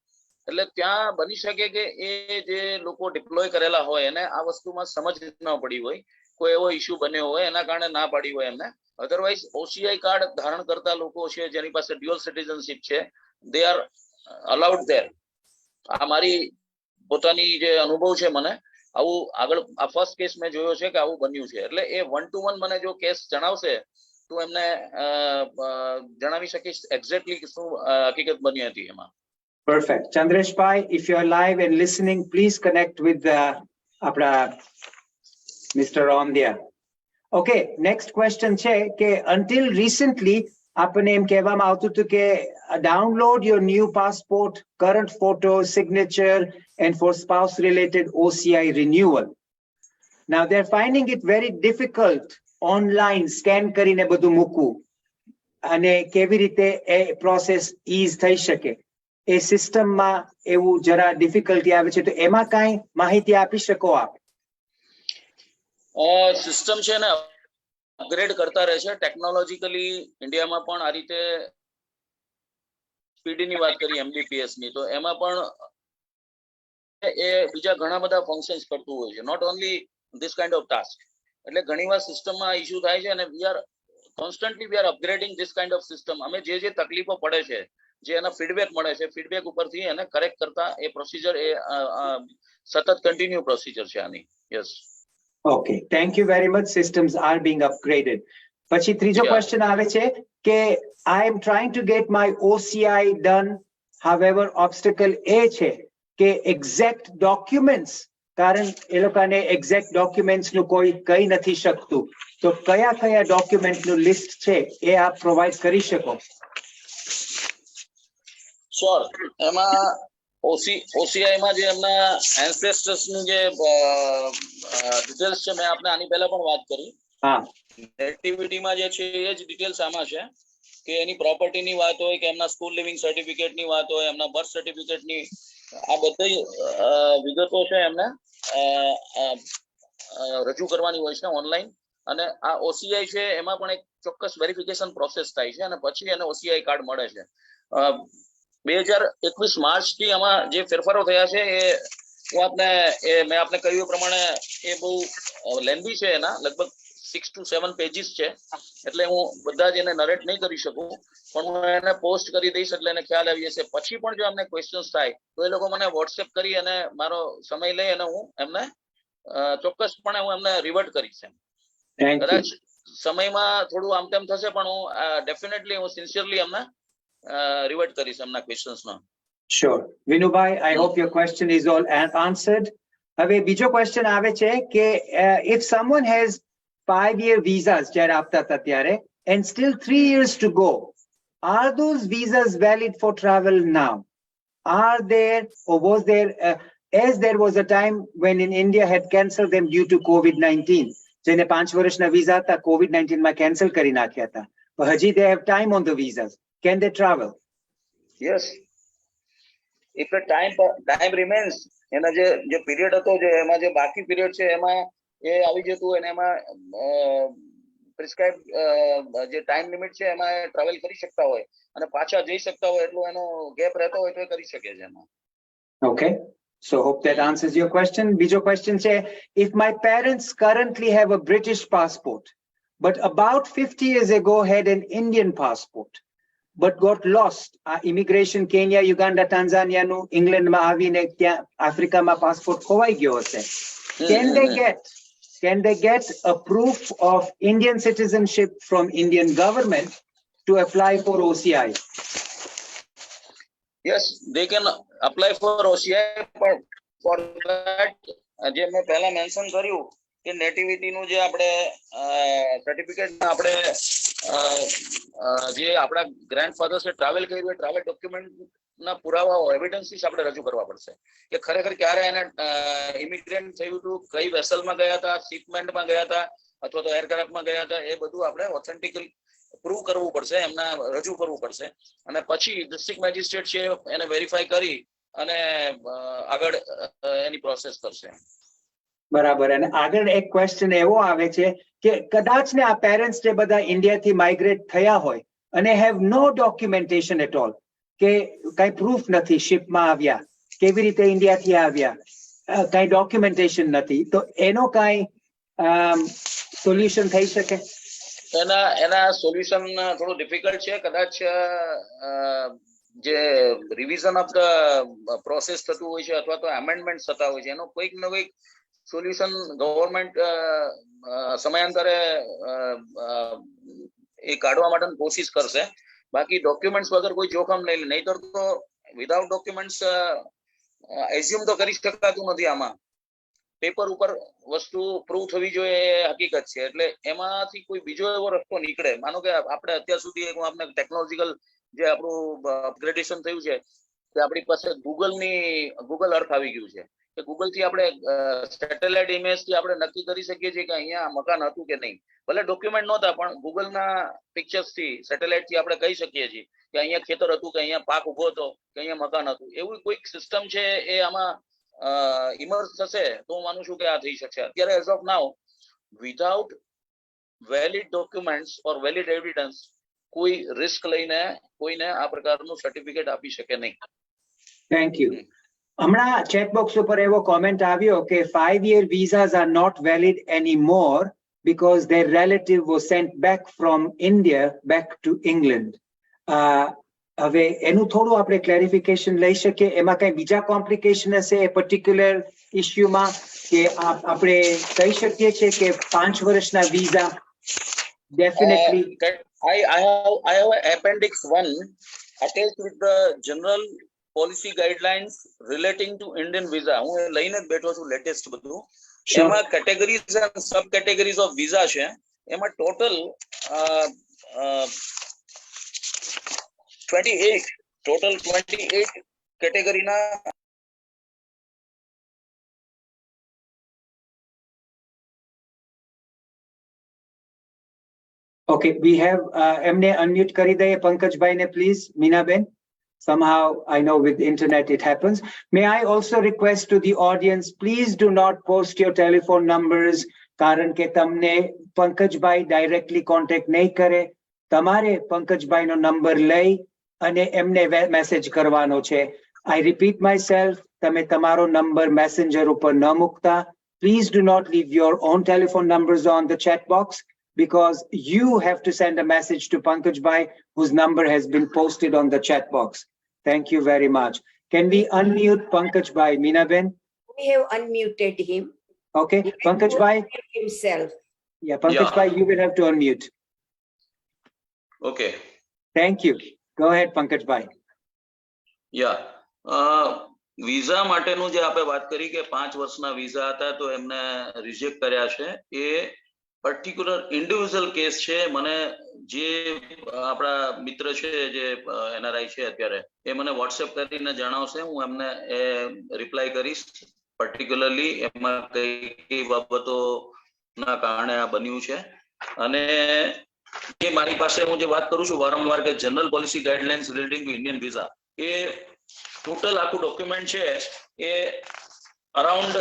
એટલે ત્યાં બની શકે કે એ જે લોકો ડિપ્લોય કરેલા હોય એને આ વસ્તુમાં સમજ ન પડી હોય, કોઈ એવો ઇસ્યુ બન્યો હોય એના કારણે ના પાડી હોય એમને. અધરવાઇઝ OCI કાર્ડ ધારણ કરતા લોકો છે જેની પાસે ડ્યુઅલ સિટીઝનશીપ છે, દે આર અલાઉડ ધેર. આ મારી પોતાની જે અનુભવ છે, મને આવું આગળ આ ફર્સ્ટ કેસ મેં જોયો છે કે આવું બન્યું છે. એટલે એ 1 to 1 મને જો કેસ જણાવશે તો એમને જણાવી શકીશ એક્ઝેક્ટલી શું હકીકત બની હતી એમાં. Perfect. Chandresh Bhai, if you are live and listening, please connect with Mr. Aundhia. Okay, next question છે કે until recently આપણને એમ કહેવામાં આવતું હતું કે download your new passport, current photo, signature, and for spouse related OCI renewal. Now they're finding it very difficult online scan કરીને બધું મૂકવું અને કેવી રીતે એ પ્રોસેસ ease થઈ શકે. એ સિસ્ટમમાં એવું જરા ડિફિકલ્ટી આવે છે, તો એમાં કાંઈ માહિતી આપી શકો આપ? સિસ્ટમ છે ને અપગ્રેડ કરતા રહે છે ટેકનોલોજીકલી. ઇન્ડિયામાં પણ આ રીતે સ્પીડની વાત કરી MBPS ની, તો એમાં પણ એ બીજા ઘણા બધા ફંક્શન્સ કરતું હોય છે, not only this kind of task. એટલે ઘણીવાર સિસ્ટમમાં ઇશ્યુ થાય છે અને we are upgrading this kind of system. અમે જે તકલીફો પડે છે, જે એના ફીડબેક મળે છે, ફીડબેક ઉપરથી એને કરેક્ટ કરતા એ પ્રોસિજર એ સતત કન્ટિન્યુ પ્રોસિજર છે આની. Yes. Okay, thank you very much. Systems are being upgraded. પછી ત્રીજો Yeah. ક્વેશ્ચન આવે છે કે I am trying to get my OCI done. However, obstacle એ છે કે exact documents, કારણ એ લોકોને exact documents નું કોઈ કહી નથી શકતું. તો કયા ડોક્યુમેન્ટ નું લિસ્ટ છે એ આપ પ્રોવાઈડ કરી શકો? શ્યોર. એમાં OCI માં જે એમના એન્સેસ્ટર્સ ની જે ડિટેલ્સ છે, મેં આપને આની પહેલા પણ વાત કરી. હા. નેટિવિટીમાં જે છે એ જ ડિટેલ્સ આમાં છે કે એની પ્રોપર્ટીની વાત હોય કે એમના સ્કૂલ લિવિંગ સર્ટિફિકેટની વાત હોય, એમના બર્થ સર્ટિફિકેટની, આ બધી વિગતો છે એમને રજૂ કરવાની હોય છે ઓનલાઈન. અને આ OCI છે એમાં પણ એક ચોક્કસ વેરિફિકેશન પ્રોસેસ થાય છે અને પછી એને OCI કાર્ડ મળે છે. 2021 માર્ચ થી આમાં જે ફેરફારો થયા છે એ હું આપને મેં આપને કહ્યું એ પ્રમાણે એ બહુ લેન્ધી છે, એના લગભગ 6 to 7 પેજીસ છે. એટલે હું બધા જ એને નરેટ નહીં કરી શકું, પણ હું એને પોસ્ટ કરી દઈશ એટલે એને ખ્યાલ આવી જશે. પછી પણ જો એમને ક્વેશ્ચન્સ થાય તો એ લોકો મને વોટ્સએપ કરી અને મારો સમય લઈ અને હું એમને ચોક્કસપણે હું એમને રિવર્ટ કરીશ. કદાચ સમયમાં થોડું આમ તેમ થશે પણ હું ડેફિનેટલી હું સિન્સિયરલી એમને રિવર્ટ કરીશ એમના ક્વેશ્ચન્સનો. Sure. Vinubhai, I hope your question is all answered. હવે બીજો ક્વેશ્ચન આવે છે કે if someone has 5-year visas જ્યારે આપતા હતા ત્યારે and still 3 years to go, are those visas valid for travel now? Are there, or was there, as there was a time when in India had cancelled them due to COVID-19, જેને 5 વર્ષના visa હતા COVID-19 માં cancel કરી નાખ્યા હતા, but હજી they have time on the visas. Can they travel? Yes. If the time remains, એના જે પીરિયડ હતો, જે એમાં જે બાકી પીરિયડ છે એમાં એ આવી જતું હોય ને એમાં પ્રિસ્ક્રાઇબ જે ટાઈમ લિમિટ છે એમાં ટ્રાવેલ કરી શકતા હોય અને પાછા જઈ શકતા હોય એટલો એનો ગેપ રહેતો હોય તો એ કરી શકે છે એમાં. Okay, so hope that answers your question. બીજો question છે, if my parents currently have a British passport but about 50 years ago had an Indian passport but got lost, immigration Kenya, Uganda, Tanzania નું England માં આવીને ત્યાં આફ્રિકામાં passport ખોવાઈ ગયો હશે, can they get a proof of Indian citizenship from Indian government to apply for OCI? Yes, they can apply for OCI, but for that જે મેં પહેલા મેન્શન કર્યું કે નેટિવિટીનું જે આપણે સર્ટિફિકેટ આપણે જે આપણા ગ્રાન્ડફાધર્સે ટ્રાવેલ કર્યું હોય ટ્રાવેલ ડોક્યુમેન્ટના પુરાવાઓ એવિડન્સીસ આપણે રજૂ કરવા પડશે કે ખરેખર ક્યારે એને ઇમિગ્રેન્ટ થયું હતું, કઈ વેસલમાં ગયા હતા, શિપમેન્ટમાં ગયા હતા અથવા તો એરક્રાફ્ટમાં ગયા હતા, એ બધું આપણે ઓથેન્ટિકલી પ્રૂવ કરવું પડશે, એમને રજૂ કરવું પડશે અને પછી ડિસ્ટ્રિક્ટ મેજિસ્ટ્રેટ છે એને વેરીફાઈ કરી અને આગળ એની પ્રોસેસ કરશે. બરાબર. અને આગળ એક ક્વેશ્ચન એવો આવે છે કે કદાચ ને આ પેરેન્ટ્સ જે બધા ઇન્ડિયાથી માઇગ્રેટ થયા હોય અને have no documentation at all, કે કઈ પ્રૂફ નથી શિપમાં આવ્યા, કેવી રીતે ઇન્ડિયાથી આવ્યા, કઈ ડોક્યુમેન્ટેશન નથી, તો એનો કઈ સોલ્યુશન થઈ શકે? એના સોલ્યુશન થોડું ડિફિકલ્ટ છે. કદાચ જે રિવિઝન ઓફ ધ પ્રોસેસ થતું હોય છે અથવા તો એમેન્ડમેન્ટ થતા હોય છે, એનો કોઈક ને કોઈક સોલ્યુશન ગવર્મેન્ટ સમયાંતરે એ કાઢવા માટેની કોશિશ કરશે. બાકી ડોક્યુમેન્ટ્સ વગર કોઈ જોખમ નહીં લે. નહીતર તો વિધાઉટ ડોક્યુમેન્ટ્સ એઝ્યુમ તો કરી શકાતું નથી. આમાં પેપર ઉપર વસ્તુ પ્રૂવ થવી જોઈએ એ હકીકત છે. એટલે એમાંથી કોઈ બીજો એવો રસ્તો નીકળે. માનો કે આપણે અત્યાર સુધી આપણે ટેકનોલોજીકલ જે આપણું અપગ્રેડેશન થયું છે કે આપણી પાસે ગૂગલ અર્થ આવી ગયું છે, કે ગૂગલ થી આપણે સેટેલાઇટ ઇમેજ થી આપણે નક્કી કરી શકીએ છીએ કે અહીંયા મકાન હતું કે નહીં. ભલે ડોક્યુમેન્ટ નહોતા, પણ ગૂગલના પિક્ચર્સ થી, સેટેલાઇટ થી આપણે કહી શકીએ છીએ કે અહીંયા ખેતર હતું, કે અહીંયા પાક ઉભો હતો, કે અહીંયા મકાન હતું. એવું કોઈક સિસ્ટમ છે એ આમાં ઇમર્જ થશે તો હું માનું છું કે આ થઈ શકશે. અત્યારે as of now without valid documents or valid evidence કોઈ રિસ્ક લઈને કોઈને આ પ્રકારનું સર્ટિફિકેટ આપી શકે નહીં. Thank you. હમણાં ચેટ બોક્સ ઉપર એવો કોમેન્ટ આવ્યો કે 5-year visas are not valid anymore because their relative was sent back from India back to England. હવે એનું થોડું આપણે ક્લેરિફિકેશન લઈ શકીએ? એમાં કઈ બીજા કોમ્પ્લિકેશન હશે એ પર્ટિક્યુલર ઇશ્યુમાં, કે આપણે કહી શકીએ છીએ કે 5 વર્ષના visa definitely? I have appendix 1 attached with the general policy guidelines relating to Indian visa. હું લઈને જ બેઠો છું લેટેસ્ટ બધું. એમાં categories and sub categories of visa છે. એમાં ટોટલ 28 કેટેગરીના Okay, we have એમને અનમ્યુટ કરી દઈએ પંકજભાઈને please. Minaben, somehow I know with internet it happens. May I also request to the audience, please do not post your telephone numbers, કારણ કે તમને પંકજભાઈ ડાયરેક્ટલી કોન્ટેક્ટ નહીં કરે. તમારે પંકજભાઈનો નંબર લઈ અને એમને મેસેજ કરવાનો છે. I repeat myself, તમે તમારો નંબર મેસેન્જર ઉપર ન મૂકતા. Please do not leave your own telephone numbers on the chat box, because you have to send a message to Pankajbhai, whose number has been posted on the chat box. Thank you very much. Can we unmute Pankajbhai, Meenaben? We have unmuted him. Okay, Pankajbhai. Himself. Yeah, Pankajbhai, you will have to unmute. Okay. Thank you. Go ahead, Pankajbhai. Visa માટેનું જે આપણે વાત કરી કે 5 વર્ષના visa હતા તો એમને રિજેક્ટ કર્યા છે, એ પર્ટિક્યુલર ઇન્ડિવિજ્યુઅલ કેસ છે. મને જે આપણા મિત્ર છે જે એનઆરઆઈ છે અત્યારે, એ મને વોટ્સએપ કરીને જણાવશે. હું એમને એ રિપ્લાય કરીશ પર્ટિક્યુલરલી એમાં કઈ બાબતોના કારણે આ બન્યું છે. અને જે મારી પાસે હું જે વાત કરું છું વારંવાર કે general policy guidelines relating two Indian visa, એ ટોટલ આખું ડોક્યુમેન્ટ છે એ અરાઉન્ડ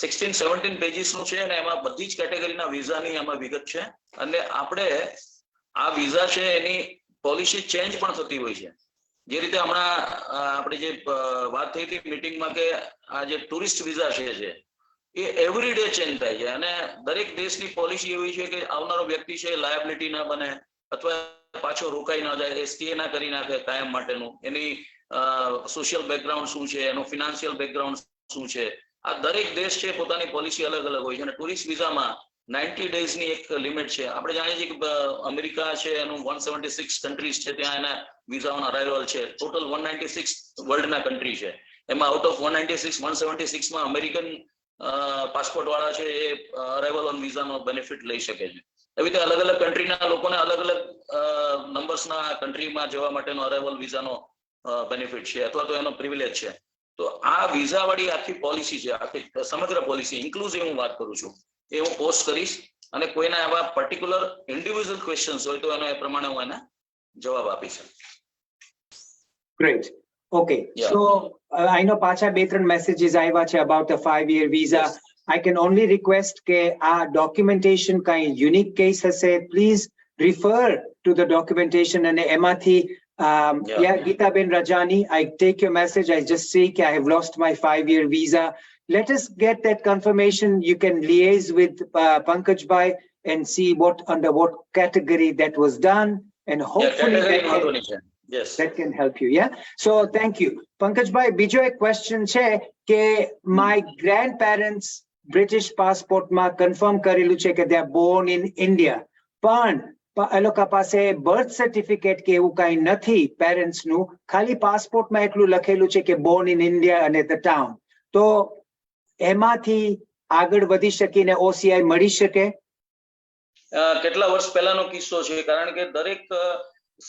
16-17 પેજીસનું છે અને એમાં બધી જ કેટેગરીના વિઝાની એમાં વિગત છે. અને આપણે આ વિઝા છે એની પોલિસી ચેન્જ પણ થતી હોય છે. જે રીતે હમણાં આપણે જે વાત થઈ હતી મીટિંગમાં કે આ જે ટુરિસ્ટ વિઝા છે એ એવરી ડે ચેન્જ થાય છે. અને દરેક દેશની પોલિસી એવી છે કે આવનારો વ્યક્તિ છે લાયબિલિટી ના બને અથવા પાછો રોકાઈ ના જાય, સ્ટે ના કરી નાખે કાયમ માટેનું. એની સોશિયલ બેકગ્રાઉન્ડ શું છે, એનું ફિનાન્શિયલ બેકગ્રાઉન્ડ શું છે, આ દરેક દેશ છે પોતાની પોલિસી અલગ અલગ હોય છે. અને ટુરિસ્ટ વિઝામાં 90 ડેઝની એક લિમિટ છે. આપણે જાણીએ છીએ કે અમેરિકા છે એનું 176 કન્ટ્રીઝ છે, ત્યાં એના વિઝાઓના અરાઇવલ છે. ટોટલ 196 વર્લ્ડના કન્ટ્રી છે. એમાં આઉટ ઓફ 176 માં અમેરિકન પાસપોર્ટ વાળા છે એ અરાઇવલ ઓન વિઝાનો બેનિફિટ લઈ શકે છે. એવી રીતે અલગ અલગ કન્ટ્રીના લોકોને અલગ અલગ નંબર્સના કન્ટ્રીમાં જવા માટેનો અરાઇવલ વિઝાનો બેનિફિટ છે અથવા તો એનો પ્રિવિલેજ છે. તો આ વિઝા વાળી આખી પોલિસી છે, આખી સમગ્ર પોલિસી ઇન્ક્લુઝિવ હું વાત કરું છું, એ હું પોસ્ટ કરીશ. અને કોઈના એવા પર્ટિક્યુલર ઇન્ડિવિજ્યુઅલ ક્વેશ્ચન્સ હોય તો એનો એ પ્રમાણે હું એને જવાબ આપીશ. Great. Okay. So I know પાછા 2-3 messages આવ્યા છે about the 5-year visa. I can only request કે આ documentation કાંઈ unique case હશે, please refer to the documentation. અને એમાંથી yeah, Geetaben Rajani, I take your message. I just see that I have lost my 5-year visa. Let us get that confirmation. You can liaise with Pankajbhai and see under what category that was done, and hopefully that can help you. Yeah. So thank you, Pankajbhai. Bijo ek question che ke my grandparents British passport ma confirm karelu che ke they are born in India. Pan એ લોકો પાસે birth certificate કે એવું કાંઈ નથી parents નું, ખાલી પાસપોર્ટમાં એટલું લખેલું છે કે બોર્ન ઇન ઇન્ડિયા અને ધ ટાઉન. તો એમાંથી આગળ વધી શકીને OCI મળી શકે? કેટલા વર્ષ પહેલાનો કિસ્સો છે, કારણ કે દરેક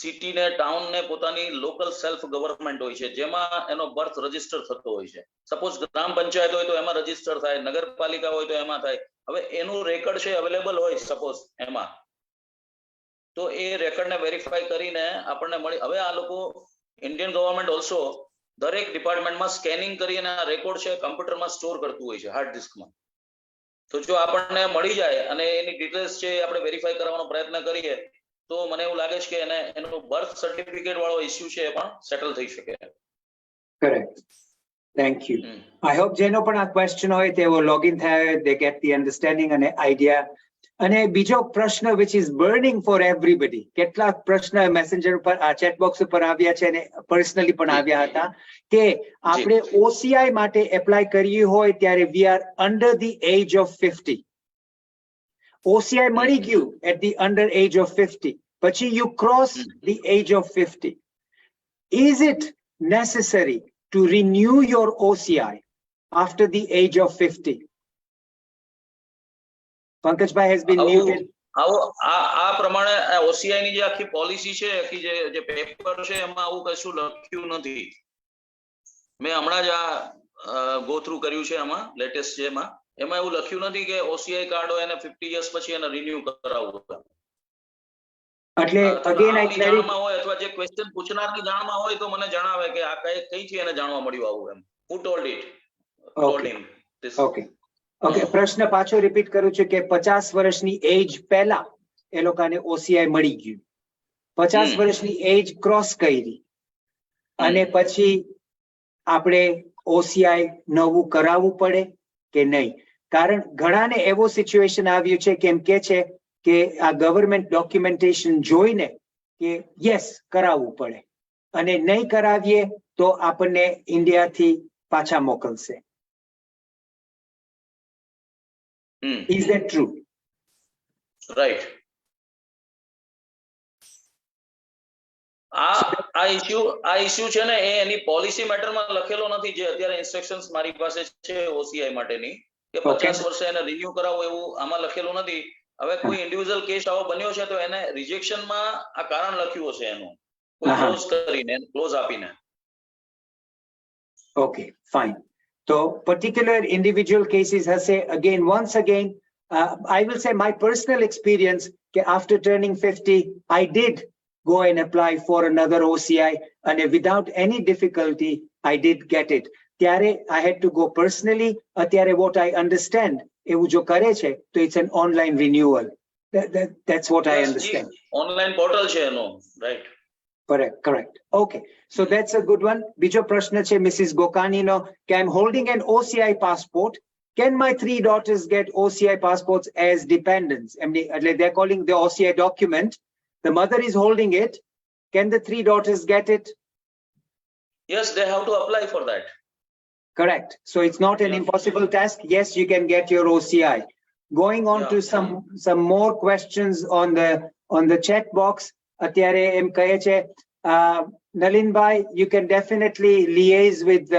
સિટી ને ટાઉન ને પોતાની લોકલ સેલ્ફ ગવર્નમેન્ટ હોય છે જેમાં એનો બર્થ રજીસ્ટર થતો હોય છે. સપોઝ ગ્રામ પંચાયત હોય તો એમાં રજીસ્ટર થાય, નગરપાલિકા હોય તો એમાં થાય. હવે એનું રેકર્ડ છે અવેલેબલ હોય સપોઝ એમાં, તો એ રેકર્ડને વેરીફાઈ કરીને આપણને મળી. હવે આ લોકો ઇન્ડિયન ગવર્નમેન્ટ ઓલ્સો દરેક ડિપાર્ટમેન્ટમાં સ્કેનિંગ કરીને આ રેકોર્ડ છે કમ્પ્યુટરમાં સ્ટોર કરતું હોય છે હાર્ડ ડિસ્કમાં. તો જો આપણને મળી જાય અને એની ડિટેલ્સ છે આપણે વેરીફાઈ કરવાનો પ્રયત્ન કરીએ તો મને એવું લાગે છે કે એને એનો બર્થ સર્ટિફિકેટ વાળો ઇશ્યુ છે એ પણ સેટલ થઈ શકે. Correct. Thank you. I hope જેનો પણ આ ક્વેશ્ચન હોય તેઓ લોગિન થાય, they get the understanding અને idea. અને બીજો પ્રશ્ન which is burning for everybody, કેટલાક પ્રશ્ન મેસેન્જર ઉપર આ ચેટ બોક્સ ઉપર આવ્યા છે અને પર્સનલી પણ આવ્યા હતા કે આપણે OCI માટે એપ્લાય કરવી હોય ત્યારે we are under the age of 50. OCI મળી ગયું at the under age of 50, પછી you cross the age of 50. Is it necessary to renew your OCI after the age of 50? Pankajbhai has been muted. આ પ્રમાણે OCI ની જે આખી policy છે કે જે પેપર છે એમાં આવું કશું લખ્યું નથી. મેં હમણાં જ આ ગો થ્રુ કર્યું છે આમાં લેટેસ્ટ છે એમાં એવું લખ્યું નથી કે OCI કાર્ડ હોય એને 50 years પછી એને રિન્યુ કરાવવું. એટલે again I જાણમાં હોય અથવા જે ક્વેશ્ચન પૂછનારની જાણમાં હોય તો મને જણાવે કે આ કઈથી એને જાણવા મળ્યું આવું એમ. Who told it? Told him this. Okay. Okay, પ્રશ્ન પાછો રિપીટ કરું છું કે 50 વર્ષની એજ પહેલા એ લોકોને OCI મળી ગયું, 50 વર્ષની એજ ક્રોસ કરી અને પછી આપણે OCI નવું કરાવવું પડે કે નહીં? કારણ ઘણાને એવો સિચ્યુએશન આવ્યું છે કે એમ કે છે કે આ ગવર્મેન્ટ ડોક્યુમેન્ટેશન જોઈને કે યસ કરાવવું પડે અને નહીં કરાવીએ તો આપણને ઇન્ડિયાથી પાછા મોકલશે. Is that true? Right. આ ઇશ્યુ છે ને એ એની પોલિસી મેટરમાં લખેલો નથી જે અત્યારે ઇન્સ્ટ્રક્શન્સ મારી પાસે છે OCI માટેની કે 50 વર્ષે એને રિન્યુ કરાવવું એવું આમાં લખેલું નથી. હવે કોઈ ઇન્ડિવિડ્યુઅલ કેસ આવો બન્યો છે તો એને રિજેક્શનમાં આ કારણ લખ્યું હશે એનું, કોઈ ક્લોઝ કરીને ક્લોઝ આપીને. Okay, fine. So particular individual cases has say again, once again, I will say my personal experience, after turning 50, I did go and apply for another OCI and without any difficulty, I did get it. Tyare I had to go personally. Tyare what I understand, એવું જો કરે છે તો it's an online renewal. That's what I understand. Online portal છે એનો, right? Correct. Okay. So that's a good one. Bijo prashna che Mrs. Gokani no, I'm holding an OCI passport. Can my 3 daughters get OCI passports as dependents? I mean, they're calling the OCI document. The mother is holding it. Can the 3 daughters get it? Yes, they have to apply for that. Correct. So it's not an impossible task. Yes, you can get your OCI. Going on to some more questions on the chat box. અત્યારે એમ કહે છે Nalinbhai, you can definitely liaise with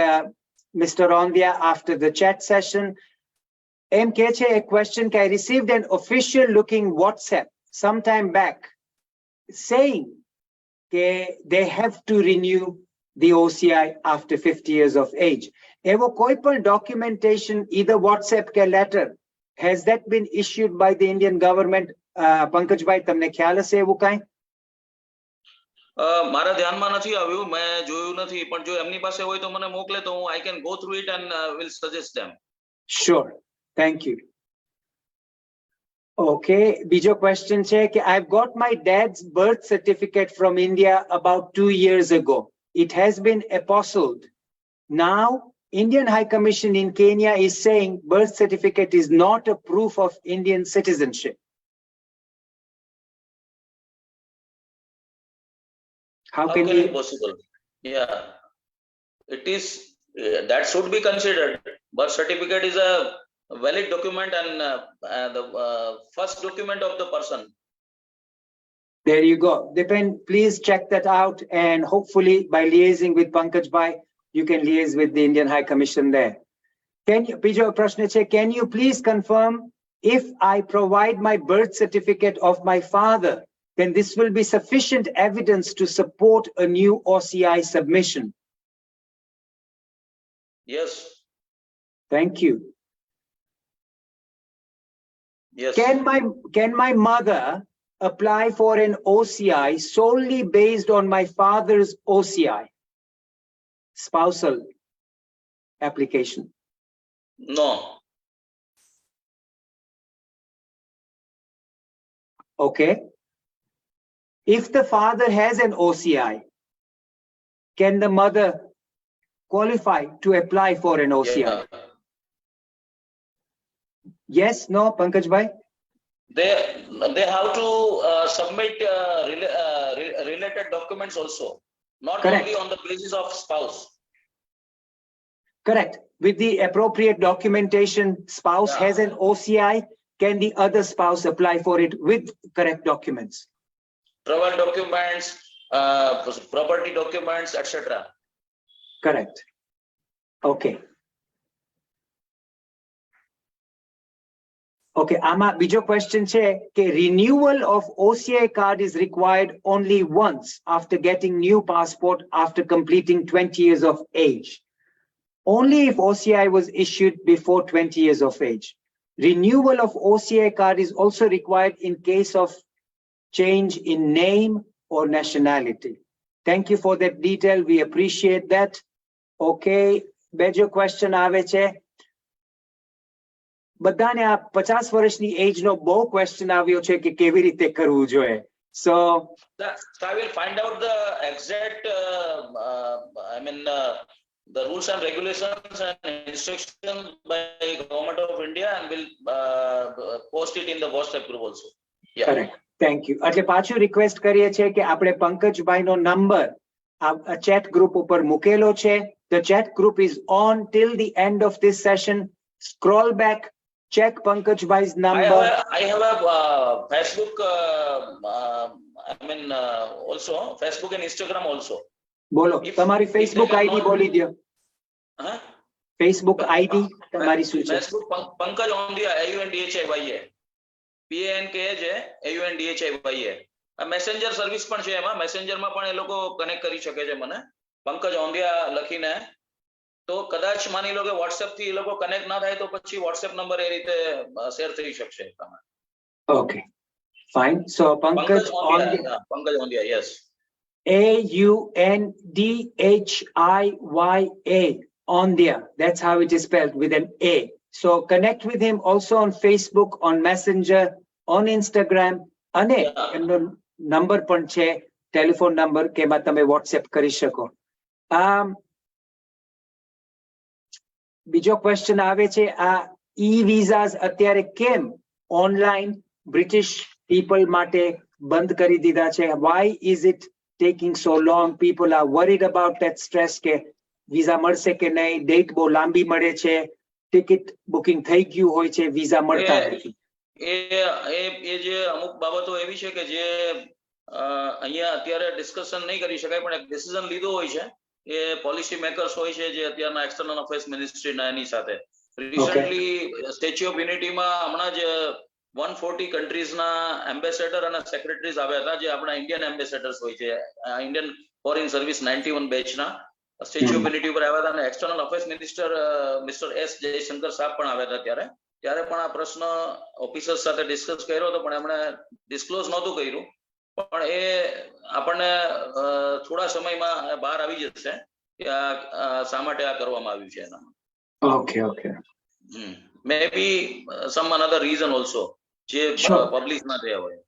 Mr. Aundhia after the chat session. Em કહે છે a question, I received an official looking WhatsApp sometime back saying they have to renew the OCI after 50 years of age. Evo koi પણ documentation, either WhatsApp ke letter, has that been issued by the Indian government? Pankajbhai, તમને ખ્યાલ હશે એવું કાંઈ? મારા ધ્યાનમાં નથી આવ્યું, મેં જોયું નથી, પણ જો એમની પાસે હોય તો મને મોકલે તો હું I can go through it and will suggest them. Sure. Thank you. Okay, બીજો question છે કે I've got my dad's birth certificate from India about 2 years ago. It has been apostilled. Now, Indian High Commission in Kenya is saying birth certificate is not a proof of Indian citizenship. How How can can we? it possible? Yeah, it is that should be considered. Birth certificate is a valid document and the first document of the person. There you go. Dipen, please check that out, and hopefully by liaising with Pankajbhai, you can liaise with the Indian High Commission there. Can you, Bijo Prashna che, can you please confirm if I provide my birth certificate of my father, then this will be sufficient evidence to support a new OCI submission? Yes, Thank you. yes. Can my mother apply for an OCI solely based on my father's OCI, spousal application? No. Okay. If the father has an OCI, can the mother qualify to apply for an OCI? Yeah. Yes, no, Pankajbhai? They have to submit related documents also, not Correct. only on the basis of spouse. Correct. With the appropriate documentation, spouse Yeah. has an OCI, can the other spouse apply for it with correct documents? Travel documents, property documents, etc. Correct. Okay. Okay, આમાં બીજો question છે કે renewal of OCI card is required only once after getting new passport after completing 20 years of age. Only if OCI was issued before 20 years of age. Renewal of OCI card is also required in case of change in name or nationality. Thank you for that detail. We appreciate that. Okay, બીજો question આવે છે. બધાને આ 50 વર્ષની એજ નો બહુ question આવ્યો છે કે કેવી રીતે કરવું જોઈએ. So So I will find out the exact, the rules and regulations and instructions by Government of India and will post it in the WhatsApp group also. Yeah. correct. Thank you. એટલે પાછું request કરીએ છીએ કે આપણે પંકજભાઈનો number આ chat group ઉપર મૂકેલો છે. The chat group is on till the end of this session. Scroll back, check Pankajbhai's number. I have a Facebook, also Facebook and Instagram also. બોલો If- તમારી if Facebook they ID cannot- બોલી દ્યો. Huh? Facebook ID તમારી શું છે? Facebook Pankaj Aundhia, AUNDHIYA. PANKJ AUNDHIYA. આ messenger service પણ છે, એમાં મેસેન્જરમાં પણ એ લોકો કનેક્ટ કરી શકે છે મને. પંકજ ઓંધિયા લખીને તો કદાચ માની લો કે WhatsApp થી એ લોકો કનેક્ટ ના થાય તો પછી WhatsApp નંબર એ રીતે શેર થઈ શકશે તમે. Okay, fine. So Pankaj Aundhia, yeah, Pankaj Aundhia, yes. AUNDHIYA, Aundhia. That's how it is spelled, with an A. So connect with him also on Facebook, on Messenger, on Instagram. અને Yeah. એમનો number પણ છે, telephone number કે એમાં તમે WhatsApp કરી શકો. બીજો ક્વેશ્ચન આવે છે, આ ઈ-વિઝાસ અત્યારે કેમ ઓનલાઈન બ્રિટિશ પીપલ માટે બંધ કરી દીધા છે? Why is it taking so long? People are worried about that stress કે વિઝા મળશે કે નહીં, ડેટ બહુ લાંબી મળે છે, ટિકિટ બુકિંગ થઈ ગયું હોય છે, વિઝા મળતા નથી. એ જે અમુક બાબતો એવી છે કે જે અહીંયા અત્યારે ડિસ્કશન નહીં કરી શકાય, પણ એક ડિસિઝન લીધો હોય છે એ પોલિસી મેકર્સ હોય છે જે અત્યારના એક્સટર્નલ અફેર્સ મિનિસ્ટ્રીના એની સાથે રિસન્ટલી સ્ટેચ્યુ ઓફ યુનિટીમાં હમણાં જ 140 કન્ટ્રીઝના એમ્બેસેડર અને સેક્રેટરીઝ આવ્યા હતા, જે આપણા ઇન્ડિયન એમ્બેસેડર્સ હોય છે, ઇન્ડિયન ફોરેન સર્વિસ 91 બેચના સ્ટેચ્યુ ઓફ યુનિટી ઉપર આવ્યા હતા. અને external affairs minister mister S Jaishankar સાહેબ પણ આવ્યા હતા. ત્યારે પણ આ પ્રશ્ન ઓફિસર્સ સાથે ડિસ્કસ કર્યો હતો, પણ એમણે ડિસ્ક્લોઝ નહોતું કર્યું. પણ એ આપણને થોડા સમયમાં બહાર આવી જશે કે શા માટે આ કરવામાં આવ્યું છે એના. Okay, okay. maybe some another reason also જે Sure. publish ના થયા હોય.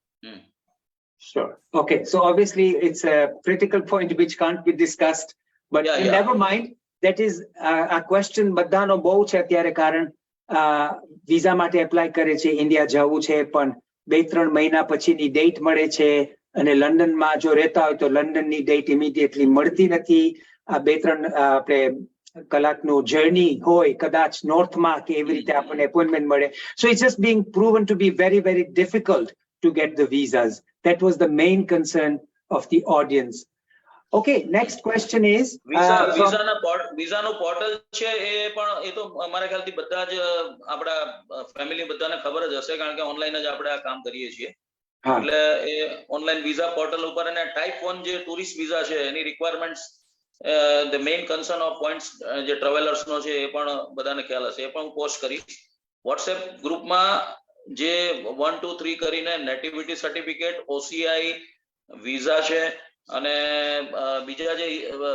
Sure. Okay. So obviously it's a critical point which can't be discussed, but Yeah, yeah. never mind. That is a question બધાનો બહુ છે અત્યારે કારણ વિઝા માટે એપ્લાય કરે છે, ઇન્ડિયા જવું છે પણ 2-3 મહિના પછીની ડેટ મળે છે અને લંડનમાં જો રહેતા હોય તો લંડનની ડેટ ઇમિડિયેટલી મળતી નથી. આ 2-3 આપણે કલાકનું જર્ની હોય કદાચ નોર્થમાં કે એવી રીતે આપણને એપોઇન્ટમેન્ટ મળે. So it's just being proven to be very, very difficult to get the visas. That was the main concern of the audience. Okay, next question is વિઝાનું પોર્ટલ છે એ પણ એ તો અમારા ખ્યાલથી બધા જ આપણા ફેમિલી બધાને ખબર જ હશે કારણ કે ઓનલાઈન જ આપણે આ કામ કરીએ છીએ. એટલે એ ઓનલાઈન વિઝા પોર્ટલ ઉપર અને ટાઈપ 1 જે ટુરિસ્ટ વિઝા છે એની requirements the main concern of points જે ટ્રાવેલર્સ નો છે એ પણ બધાને ખ્યાલ હશે. એ પણ હું પોસ્ટ કરીશ વોટ્સએપ ગ્રુપમાં. જે 1, 2, 3 કરીને નેટિવિટી સર્ટિફિકેટ, OCI વિઝા છે અને બીજા જે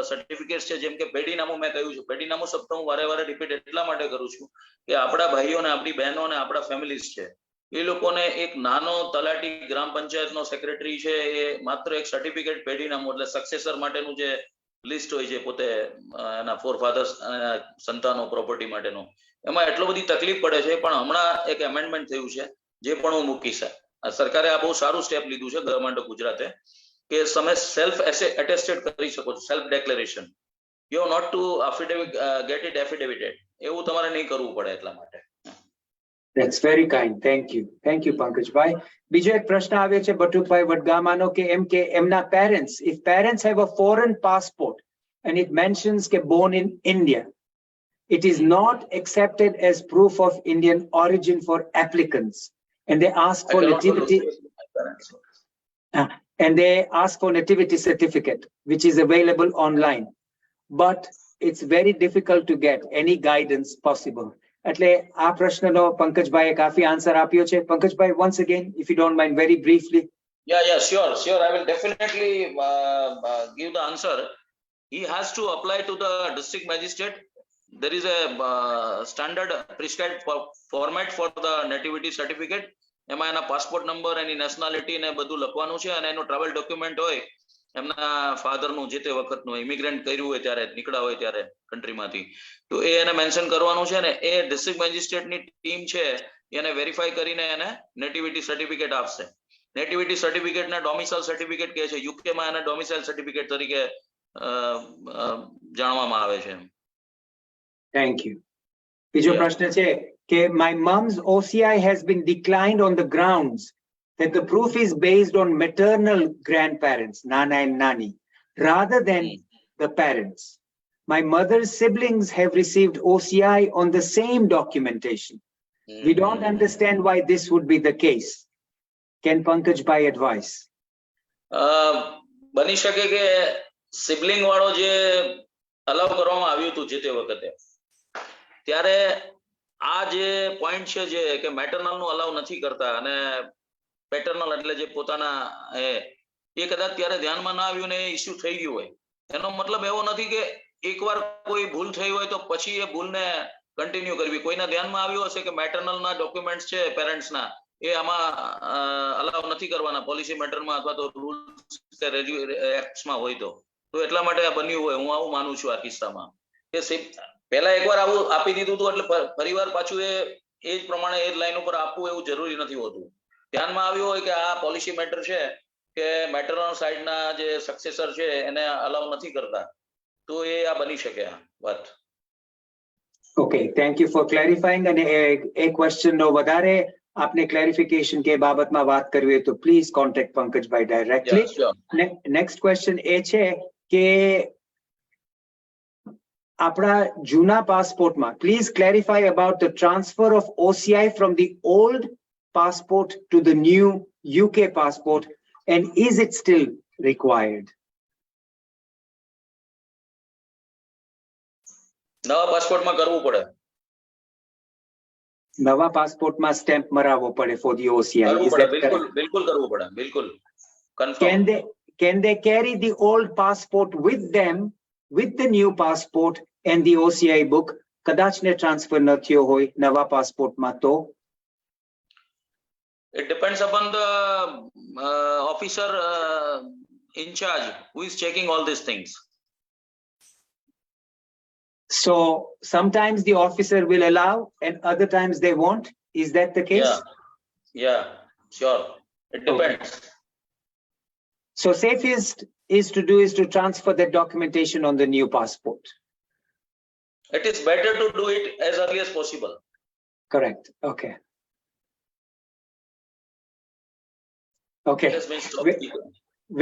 સર્ટિફિકેટ છે જેમ કે પેઢીનામું મેં કહ્યું છે. પેઢીનામું શબ્દ હું વારે વારે રિપીટ એટલા માટે કરું છું કે આપણા ભાઈઓને, આપણી બહેનોને, આપણા ફેમિલીઝ છે એ લોકોને એક નાનો તલાટી ગ્રામ પંચાયતનો સેક્રેટરી છે એ માત્ર એક સર્ટિફિકેટ પેઢીનામું એટલે સક્સેસર માટેનું જે લિસ્ટ હોય છે પોતે એના ફોરફાધર્સ સંતાનો પ્રોપર્ટી માટેનું એમાં એટલો બધી તકલીફ પડે છે. પણ હમણાં એક એમેન્ડમેન્ટ થયું છે જે પણ હું મૂકીશ. સરકારે આ બહુ સારું સ્ટેપ લીધું છે ગવર્મેન્ટ ઓફ ગુજરાતે કે તમે સેલ્ફ એટેસ્ટેડ કરી શકો છો, self declaration. You not to get it affidavited એવું તમારે નહીં કરવું પડે એટલા માટે. That's very kind. Thank you. Thank you, Pankajbhai. બીજો એક પ્રશ્ન આવ્યો છે બટુકભાઈ વડગામાનો કે એમ કે એમના parents, if parents have a foreign passport and it mentions કે born in India, it is not accepted as proof of Indian origin for applicants, and they ask for nativity certificate which is available online, but it's very difficult to get any guidance possible. એટલે આ પ્રશ્નનો પંકજભાઈએ કાફી answer આપ્યો છે. Pankajbhai, once again, if you don't mind, very briefly. Yeah, sure. I will definitely give the answer. He has to apply to the district magistrate. There is a standard prescribed format for the nativity certificate. એમાં એના passport number, એની nationality ને બધું લખવાનું છે અને એનું travel document હોય એમના ફાધરનું જે તે વખતનું ઇમિગ્રેન્ટ કર્યું હોય ત્યારે નીકળ્યા હોય ત્યારે કન્ટ્રીમાંથી તો એ એને મેન્શન કરવાનું છે ને એ ડિસ્ટ્રિક્ટ મેજિસ્ટ્રેટની ટીમ છે એને વેરીફાઈ કરીને એને નેટિવિટી સર્ટિફિકેટ આપશે. નેટિવિટી સર્ટિફિકેટને ડોમિસાઇલ સર્ટિફિકેટ કહે છે. યુકેમાં એને ડોમિસાઇલ સર્ટિફિકેટ તરીકે જાણવામાં આવે છે. Thank you. બીજો પ્રશ્ન છે કે my mom's OCI has been declined on the grounds that the proof is based on maternal grandparents, Nana and Nani, rather than the parents. My mother's siblings have received OCI on the same documentation. We don't understand why this would be the case. Can Pankajbhai advise? બની શકે કે sibling વાળો જે અલાઉ કરવામાં આવ્યું હતું જે તે વખતે ત્યારે આ જે પોઈન્ટ છે જે કે મેટરનલ નું અલાઉ નથી કરતા અને પેટર્નલ એટલે જે પોતાના એ કદાચ ત્યારે ધ્યાનમાં ના આવ્યું ને ઇસ્યુ થઈ ગયું હોય. એનો મતલબ એવો નથી કે એકવાર કોઈ ભૂલ થઈ હોય તો પછી એ ભૂલને કન્ટિન્યુ કરવી. કોઈના ધ્યાનમાં આવ્યું હશે કે મેટરનલના ડોક્યુમેન્ટ્સ છે પેરેન્ટ્સના એ આમાં અલાઉ નથી કરવાના પોલિસી મેટરમાં અથવા તો રૂલ્સ કે એક્ટ્સમાં હોય તો એટલા માટે આ બન્યું હોય. હું આવું માનું છું આ કિસ્સામાં કે પહેલા એકવાર આવું આપી દીધું હતું એટલે ફરીવાર પાછું એ જ પ્રમાણે એ જ લાઈન ઉપર આપવું એવું જરૂરી નથી હોતું. ધ્યાનમાં આવ્યું હોય કે આ પોલિસી મેટર છે કે મેટરનલ સાઇડના જે સક્સેસર છે એને અલાઉ નથી કરતા તો એ આ બની શકે આ વાત. Okay, thank you for clarifying. અને એક ક્વેશ્ચનનો વધારે આપને ક્લેરિફિકેશન કે બાબતમાં વાત કરવી હોય તો please contact Pankajbhai directly. Next question એ છે કે આપણા જૂના પાસપોર્ટમાં please clarify about the transfer of OCI from the old passport to the new UK passport, and is it still required? નવા પાસપોર્ટમાં કરવું પડે. નવા પાસપોર્ટમાં સ્ટેમ્પ મરાવવો પડે for the OCI. Is that correct? બિલકુલ કરવું પડે. બિલકુલ confirm. Can they carry the old passport with them with the new passport and the OCI book કદાચ ને ટ્રાન્સફર ન થયો હોય નવા પાસપોર્ટમાં તો It depends upon the officer in charge who is checking all these things. So sometimes the officer will allow and other times they won't. Is that the case? Yeah, sure. It depends. So safest is to transfer that documentation on the new passport. It is better to do it as early as possible. Correct. Okay. Okay. It has been stopped.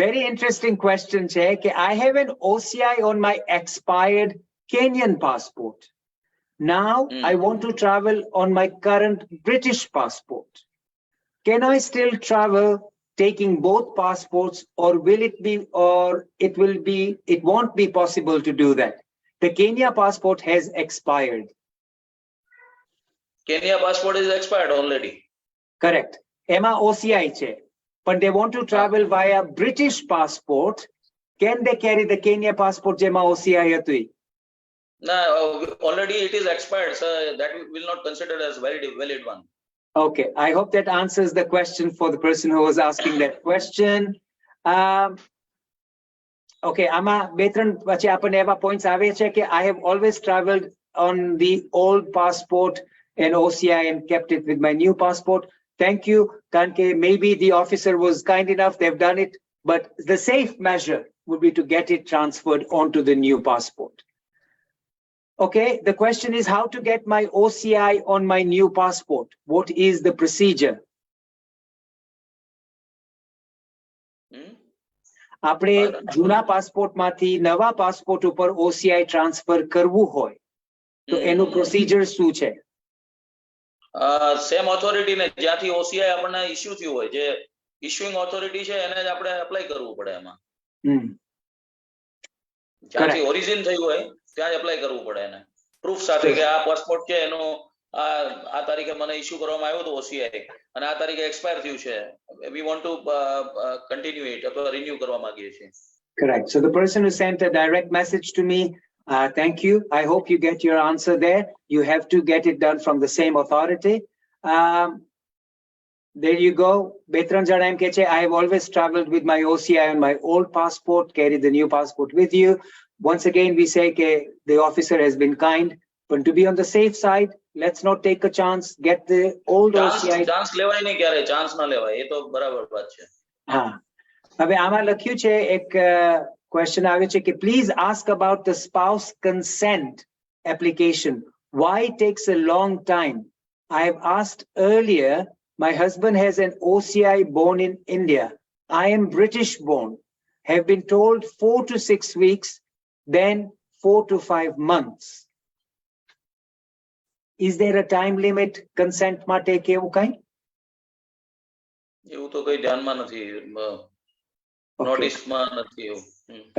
Very interesting question, Che. I have an OCI on my expired Kenyan passport. Now I want to travel on my current British passport. Can I still travel taking both passports, or will it be, or it won't be possible to do that? The Kenya passport has expired. Kenya passport is expired already. Correct. Emma OCI che. But they want to travel via British passport. Can they carry the Kenya passport jema OCI hatui? No, already it is expired, so that will not consider as valid one. Okay, I hope that answers the question for the person who was asking that question. Okay, Ama Betran vache apane eva points ave che ke I have always traveled on the old passport and OCI and kept it with my new passport. Thank you. Kanke, maybe the officer was kind enough, they've done it, but the safe measure would be to get it transferred onto the new passport. Okay, the question is how to get my OCI on my new passport. What is the procedure? આપણે જૂના પાસપોર્ટમાંથી નવા passport ઉપર OCI transfer કરવું હોય તો એનું procedure શું છે? સેમ ઓથોરિટી ને જ્યાંથી OCI આપણને ઇશ્યુ થયું હોય, જે ઇશ્યુઇંગ ઓથોરિટી છે એને જ આપણે એપ્લાય કરવું પડે એમાં. જ્યાંથી ઓરિજિન થયું હોય ત્યાં જ એપ્લાય કરવું પડે એને પ્રૂફ સાથે કે આ પાસપોર્ટ છે એનો આ તારીખે મને ઇશ્યુ કરવામાં આવ્યો હતો OCI અને આ તારીખે એક્સપાયર થયું છે. We want to continue it અથવા રિન્યુ કરવા માંગીએ છીએ. Correct. So the person who sent a direct message to me, thank you. I hope you get your answer there. You have to get it done from the same authority. There you go. Betran Jana M. Keche, I have always traveled with my OCI on my old passport, carry the new passport with you. Once again, we say the officer has been kind, but to be on the safe side, let's not take a chance, get the old OCI. Chance લેવાય નહીં ક્યારે, chance ન લેવાય, એ તો બરાબર વાત છે. હા. હવે આમાં લખ્યું છે એક question આવ્યો છે કે please ask about the spouse consent application. Why it takes a long time? I have asked earlier. My husband has an OCI born in India. I am British born. Have been told 4 to 6 weeks, then 4 to 5 months. Is there a time limit consent માટે કે એવું કાંઈ? એવું તો કઈ ધ્યાનમાં નથી, નોટિસમાં નથી એવું.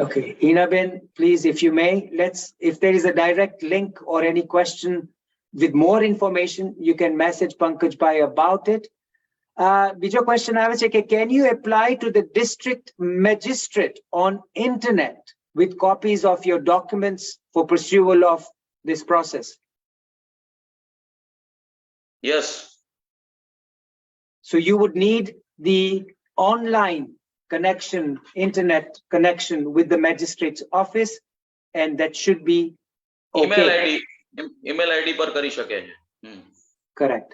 Okay, Inaben, please, if you may, if there is a direct link or any question with more information, you can message Pankajbhai about it. Bijo question આવે છે કે can you apply to the district magistrate on internet with copies of your documents for pursual of this process? Yes. So you would need the online connection, internet connection with the magistrate's office, and that should be okay. Email ID પર કરી શકે છે. Correct.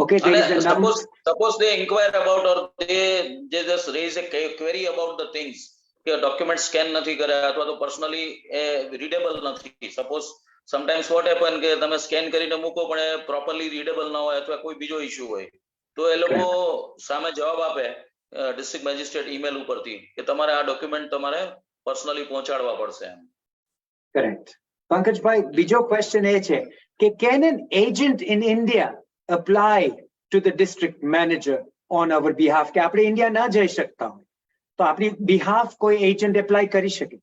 Okay, there is a number. Suppose they inquire about or they just raise a query about the things કે document scan નથી કર્યા અથવા તો personally readable નથી. Suppose sometimes what happen કે તમે scan કરીને મૂકો પણ properly readable ના હોય અથવા કોઈ બીજો issue હોય તો એ લોકો સામે જવાબ આપે district magistrate email ઉપરથી કે તમારે આ document તમારે personally પહોંચાડવા પડશે. Correct. Pankajbhai, બીજો question એ છે કે can an agent in India apply to the district manager on our behalf? કે આપણે ઇન્ડિયા ના જઈ શકતા હોય તો આપણી behalf કોઈ agent apply કરી શકે?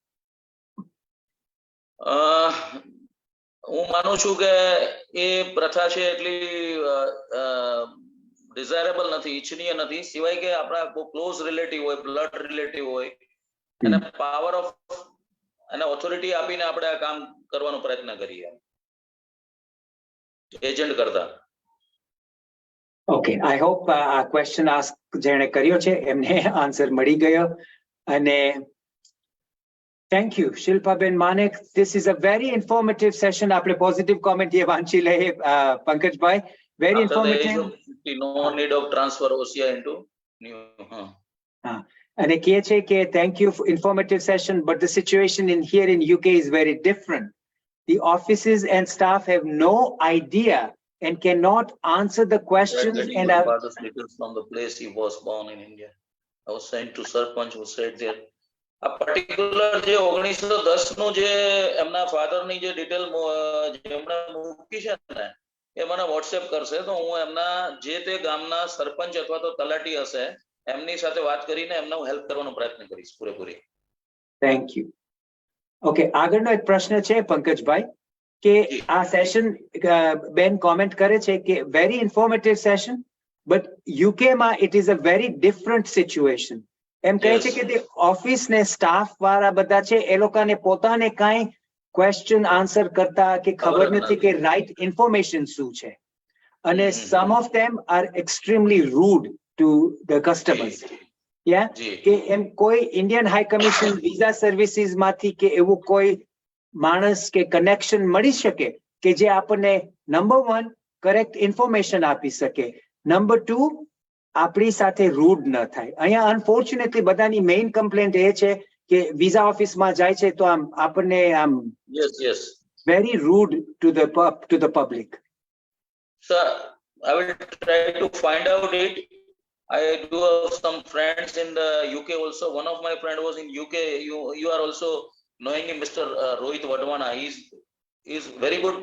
હું માનું છું કે એ પ્રથા છે એટલી ડિઝાયરેબલ નથી, ઇચ્છનીય નથી, સિવાય કે આપણા ક્લોઝ રિલેટિવ હોય, બ્લડ રિલેટિવ હોય અને પાવર ઓફ અને ઓથોરિટી આપીને આપણે આ કામ કરવાનો પ્રયત્ન કરીએ. એજન્ટ કરતા. Okay, I hope આ question ask જેણે કર્યો છે એમને answer મળી ગયો. અને thank you, Shilpaben Manek. This is a very informative session. આપણે positive comment એ વાંચી લઈએ, Pankajbhai. Very After the age informative. of 50, no need of transfer OCI into new. અને કહે છે કે thank you for informative session, but the situation in here in UK is very different. The offices and staff have no idea and cannot answer the questions. And father's details from the place he was born in India. I was sent to Sarpanch who said there. A particular જે 1910 નું જે એમના father ની જે detail જેમણે મૂકી છે ને એ મને WhatsApp કરશે તો હું એમના જે તે ગામના સરપંચ અથવા તો તલાટી હશે એમની સાથે વાત કરીને એમને હું હેલ્પ કરવાનો પ્રયત્ન કરીશ પૂરેપૂરી. Thank you. Okay, આગળનો એક પ્રશ્ન છે પંકજભાઈ કે આ સેશન બેન કોમેન્ટ કરે છે કે very informative session, but UK માં it is a very different situation. એમ કહે છે કે ઓફિસ ને સ્ટાફ વાળા બધા છે એ લોકોને પોતાને કાંઈ ક્વેશ્ચન આન્સર કરતા કે ખબર નથી કે રાઈટ ઇન્ફોર્મેશન શું છે. અને some of them are extremely rude to the customers. Yeah, કે એમ કોઈ Indian high commission visa services માંથી કે એવું કોઈ માણસ કે કનેક્શન મળી શકે કે જે આપણને નંબર 1 કરેક્ટ ઇન્ફોર્મેશન આપી શકે, નંબર 2 આપણી સાથે રૂડ ન થાય. અહીંયા અનફોર્ચ્યુનેટલી બધાની મેઇન કમ્પ્લેન્ટ એ છે કે વિઝા ઓફિસમાં જાય છે તો આમ આપણને આમ very rude to the public. Sir, I will try to find out it. I do have some friends in the UK also. One of my friend was in UK. You are also knowing him, Mr. Rohit Vadwana. He's very good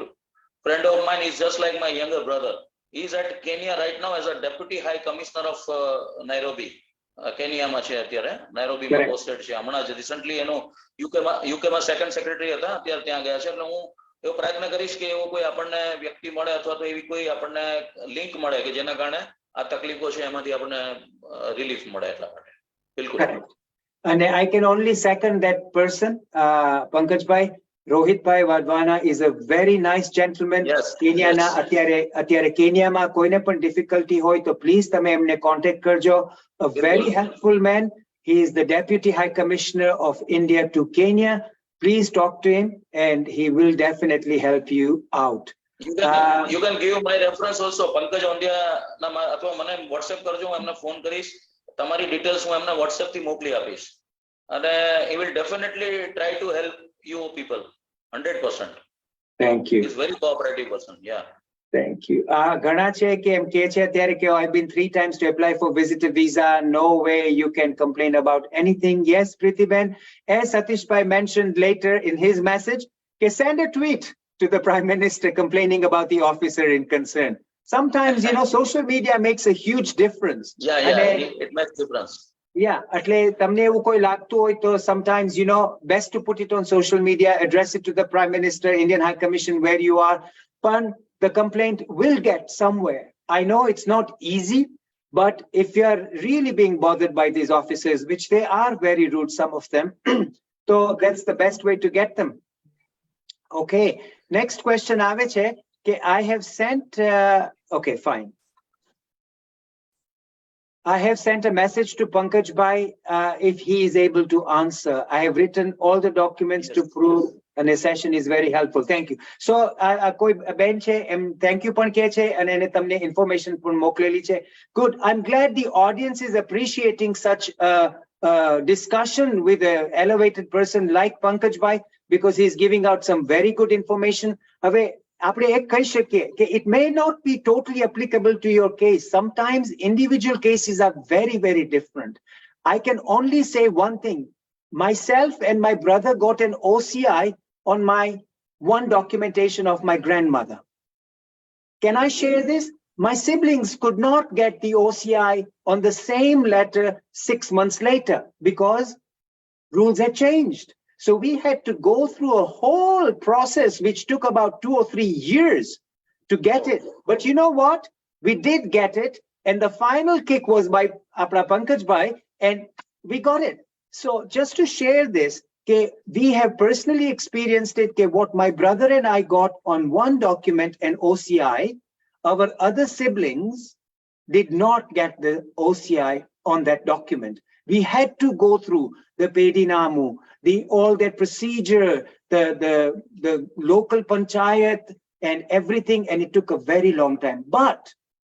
friend of mine. He's just like my younger brother. He's at Kenya right now as a deputy high commissioner of Nairobi. Kenya માં છે અત્યારે, નાઇરોબી માં posted છે. હમણાં જ recently એનો UK માં second secretary હતા, અત્યારે ત્યાં ગયા છે. એટલે હું એવો પ્રયત્ન કરીશ કે એવો કોઈ આપણને વ્યક્તિ મળે અથવા તો એવી કોઈ આપણને લિંક મળે કે જેના કારણે આ તકલીફો છે એમાંથી આપણને રિલીફ મળે એટલા માટે. બિલકુલ. And I can only second that person, Pankajbhai. Rohitbhai Vadwana is a very nice gentleman. Kenya na અત્યારે કેન્યામાં કોઈને પણ difficulty હોય તો please તમે એમને contact કરજો. A very helpful man. He is the Deputy High Commissioner of India to Kenya. Please talk to him and he will definitely help you out. You can give my reference also. Pankaj Aundhia ના અથવા મને WhatsApp કરજો, હું એમને phone કરીશ. તમારી details હું એમને WhatsApp થી મોકલી આપીશ અને he will definitely try to help you people 100%. Thank you. He's very cooperative person. Yeah. Thank you. ઘણા છે કે એમ કે છે અત્યારે કે I've been 3 times to apply for visitor visa. No way you can complain about anything. Yes, Pritiben, as Satishbhai mentioned later in his message, send a tweet to the Prime Minister complaining about the officer in concern. Sometimes, social media makes a huge difference. Yeah, it makes difference. Yeah, એટલે તમને એવું કોઈ લાગતું હોય તો sometimes, best to put it on social media, address it to the Prime Minister, Indian High Commission, where you are. But the complaint will get somewhere. I know it's not easy, but if you're really being bothered by these officers, which they are very rude, some of them, so that's the best way to get them. Okay, next question આવે છે કે I have sent, okay, fine. I have sent a message to Pankajbhai if he is able to answer. I have written all the documents to prove and a session is very helpful. Thank you. So, koi ben che, thank you પણ કહે છે અને એને તમને information પણ મોકલેલી છે. Good. I'm glad the audience is appreciating such discussion with an elevated person like Pankajbhai because he's giving out some very good information. હવે આપણે એક કહી શકીએ કે it may not be totally applicable to your case. Sometimes individual cases are very, very different. I can only say one thing. Myself and my brother got an OCI on my one documentation of my grandmother. Can I share this? My siblings could not get the OCI on the same letter 6 months later because rules had changed. So we had to go through a whole process which took about 2 or 3 years to get it. But you know what? We did get it. And the final kick was by Apra Pankajbhai and we got it. So just to share this, we have personally experienced it. What my brother and I got on one document, an OCI, our other siblings did not get the OCI on that document. We had to go through the Pedinamu, all that procedure, the local panchayat and everything, and it took a very long time. But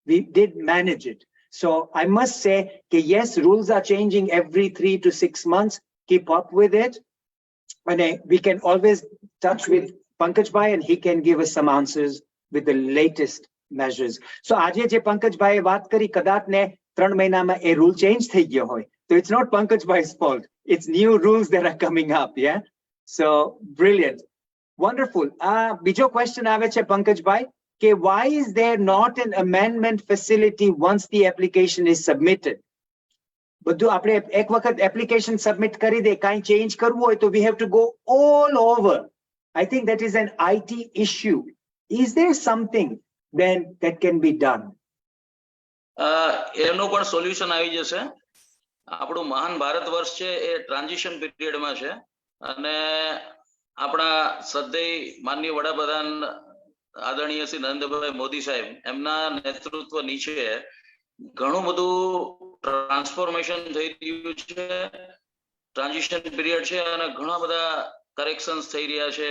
we did manage it. So I must say, yes, rules are changing every 3 to 6 months. Keep up with it. And we can always touch with Pankajbhai, and he can give us some answers with the latest measures. So આજે જે પંકજભાઈએ વાત કરી, કદાચ ને 3 મહિનામાં એ rule change થઈ ગયો હોય. So it's not Pankajbhai's fault. It's new rules that are coming up. Yeah. So brilliant. Wonderful. બીજો question આવે છે Pankajbhai, why is there not an amendment facility once the application is submitted? બધું આપણે એક વખત એપ્લિકેશન સબમિટ કરી દે, કાંઈ change કરવું હોય તો we have to go all over. I think that is an IT issue. Is there something then that can be done? એનું પણ સોલ્યુશન આવી જશે. આપણું મહાન ભારત વર્ષ છે એ ટ્રાન્ઝિશન પીરિયડમાં છે, અને આપણા શ્રદ્ધેય માનનીય વડાપ્રધાન આદરણીય શ્રી નરેન્દ્રભાઈ મોદી સાહેબ એમના નેતૃત્વ નીચે ઘણું બધું ટ્રાન્સફોર્મેશન થઈ રહ્યું છે, ટ્રાન્ઝિશન પીરિયડ છે, અને ઘણા બધા કરેક્શન્સ થઈ રહ્યા છે,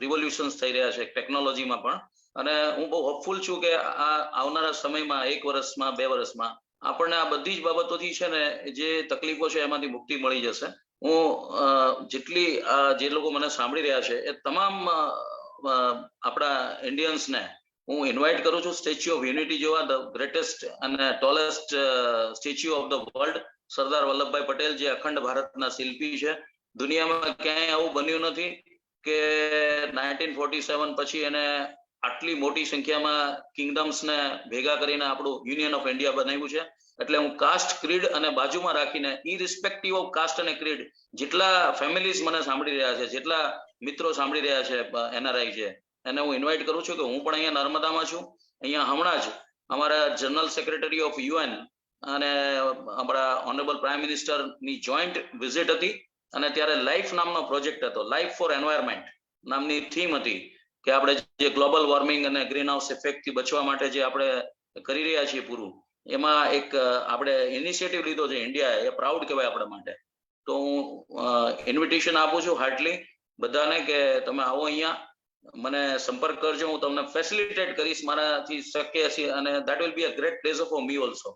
રિવોલ્યુશન્સ થઈ રહ્યા છે ટેકનોલોજીમાં પણ. અને હું બહુ હોપફુલ છું કે આ આવનારા સમયમાં 1 વર્ષમાં 2 વર્ષમાં આપણને આ બધી જ બાબતોથી છે ને જે તકલીફો છે એમાંથી મુક્તિ મળી જશે. હું જેટલી જે લોકો મને સાંભળી રહ્યા છે એ તમામ આપણા ઇન્ડિયન્સને હું ઇન્વાઇટ કરું છું સ્ટેચ્યુ ઓફ યુનિટી જોવા, ધ ગ્રેટેસ્ટ અને tallest statue of the world, Sardar Vallabhbhai Patel જે અખંડ ભારતના શિલ્પી છે. દુનિયામાં ક્યાંય આવું બન્યું નથી કે 1947 પછી એને આટલી મોટી સંખ્યામાં કિંગડમ્સને ભેગા કરીને આપણું યુનિયન ઓફ ઇન્ડિયા બનાવ્યું છે. એટલે હું કાસ્ટ, ક્રીડ અને બાજુમાં રાખીને ઇરિસ્પેક્ટિવ ઓફ કાસ્ટ અને ક્રીડ જેટલા ફેમિલીઝ મને સાંભળી રહ્યા છે, જેટલા મિત્રો સાંભળી રહ્યા છે એનઆરઆઈ છે, એને હું ઇન્વાઇટ કરું છું કે હું પણ અહીંયા નર્મદામાં છું. અહીંયા હમણાં જ અમારા જનરલ સેક્રેટરી ઓફ યુએન અને આપણા ઓનરેબલ પ્રાઇમ મિનિસ્ટરની જોઈન્ટ વિઝિટ હતી, અને ત્યારે લાઈફ નામનો પ્રોજેક્ટ હતો, લાઈફ ફોર એન્વાયરમેન્ટ નામની થીમ હતી કે આપણે જે ગ્લોબલ વોર્મિંગ અને ગ્રીન હાઉસ ઇફેક્ટથી બચવા માટે જે આપણે કરી રહ્યા છીએ પૂરું, એમાં એક આપણે ઇનિશિયેટિવ લીધો છે ઇન્ડિયાએ, એ પ્રાઉડ કહેવાય આપણા માટે. તો હું ઇન્વિટેશન આપું છું હાર્ટલી બધાને કે તમે આવો અહીંયા, મને સંપર્ક કરજો, હું તમને ફેસિલિટેટ કરીશ મારાથી શક્ય છે, અને that will be a great pleasure for me also.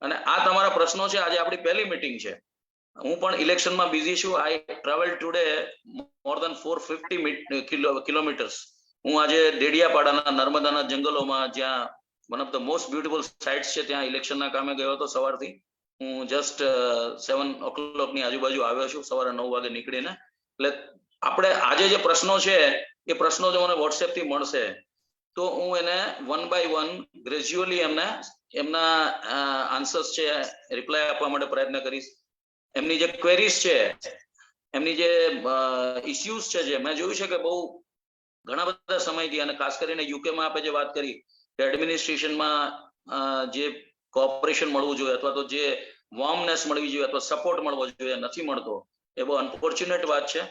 અને આ તમારા પ્રશ્નો છે. આજે આપણી પહેલી મીટિંગ છે. હું પણ ઇલેક્શનમાં બિઝી છું. I traveled today more than 450 kilometers. હું આજે ડેડિયાપાડાના નર્મદાના જંગલોમાં જ્યાં one of the most beautiful sites છે ત્યાં ઇલેક્શનના કામે ગયો હતો સવારથી. હું જસ્ટ 7 o'clock ની આજુબાજુ આવ્યો છું, સવારે 9 વાગે નીકળીને. એટલે આપણે આજે જે પ્રશ્નો છે એ પ્રશ્નો જો મને વોટ્સએપ થી મળશે તો હું એને 1 by 1 ગ્રેજ્યુઅલી એમના આન્સર્સ છે રિપ્લાય આપવા માટે પ્રયત્ન કરીશ. એમની જે ક્વેરીઝ છે, એમની જે ઇસ્યુઝ છે, જે મેં જોયું છે કે બહુ ઘણા બધા સમયથી, અને ખાસ કરીને યુકેમાં આપણે જે વાત કરી કે એડમિનિસ્ટ્રેશનમાં જે કોઓપરેશન મળવું જોઈએ અથવા તો જે વોર્મનેસ મળવી જોઈએ અથવા સપોર્ટ મળવો જોઈએ નથી મળતો, એ બહુ અનફોર્ચ્યુનેટ વાત છે.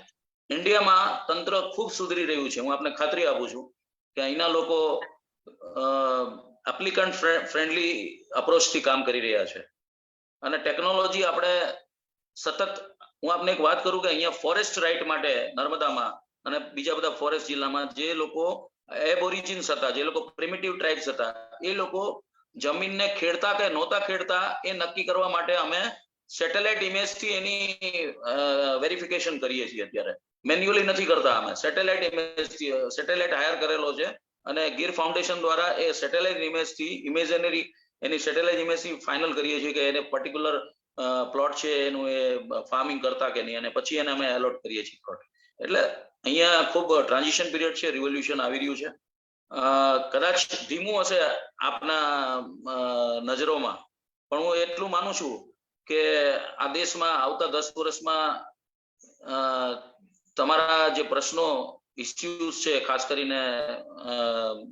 ઇન્ડિયામાં તંત્ર ખૂબ સુધરી રહ્યું છે. હું આપને ખાતરી આપું છું કે અહીંના લોકો એપ્લિકન્ટ ફ્રેન્ડલી અપ્રોચથી કામ કરી રહ્યા છે, અને ટેકનોલોજી આપણે સતત. હું આપને એક વાત કરું કે અહીંયા ફોરેસ્ટ રાઇટ માટે નર્મદામાં અને બીજા બધા ફોરેસ્ટ જિલ્લામાં જે લોકો એબોરિજિન્સ હતા, જે લોકો પ્રિમિટિવ ટ્રાઇબ્સ હતા, એ લોકો જમીનને ખેડતા કે નહોતા ખેડતા એ નક્કી કરવા માટે અમે સેટેલાઇટ ઇમેજથી એની વેરિફિકેશન કરીએ છીએ. અત્યારે મેન્યુઅલી નથી કરતા, અમે સેટેલાઇટ ઇમેજથી સેટેલાઇટ હાયર કરેલો છે, અને ગીર ફાઉન્ડેશન દ્વારા એ સેટેલાઇટ ઇમેજથી ઇમેજનરી એની સેટેલાઇટ ઇમેજથી ફાઇનલ કરીએ છીએ કે એને પર્ટિક્યુલર પ્લોટ છે એનું એ ફાર્મિંગ કરતા કે નહીં, અને પછી એને અમે એલોટ કરીએ છીએ પ્લોટ. એટલે અહીંયા ખૂબ ટ્રાન્ઝિશન પીરિયડ છે, રિવોલ્યુશન આવી રહ્યું છે. કદાચ ધીમું હશે આપના નજરોમાં, પણ હું એટલું માનું છું કે આ દેશમાં આવતા 10 વર્ષમાં તમારા જે પ્રશ્નો, ઇસ્યુઝ છે, ખાસ કરીને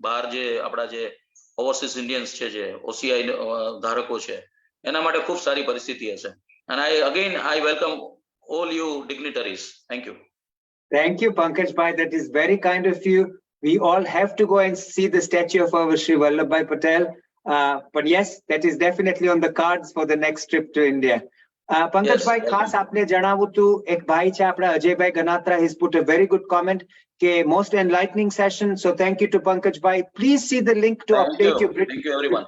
બહાર જે આપણા જે ઓવરસીઝ ઇન્ડિયન્સ છે, જે OCI ધારકો છે, એના માટે ખૂબ સારી પરિસ્થિતિ હશે. અને I welcome all you dignitaries. Thank you. Thank you, Pankajbhai. That is very kind of you. We all have to go and see the statue of our Shri Vallabhbhai Patel. But yes, that is definitely on the cards for the next trip to India. Pankajbhai, Yes, ખાસ આપને જણાવું તું એક ભાઈ છે આપણા Ajaybhai Ganatra, he's put a very good comment કે most enlightening session. So thank you to Pankajbhai. Please see the link to update your British. Thank you, everyone.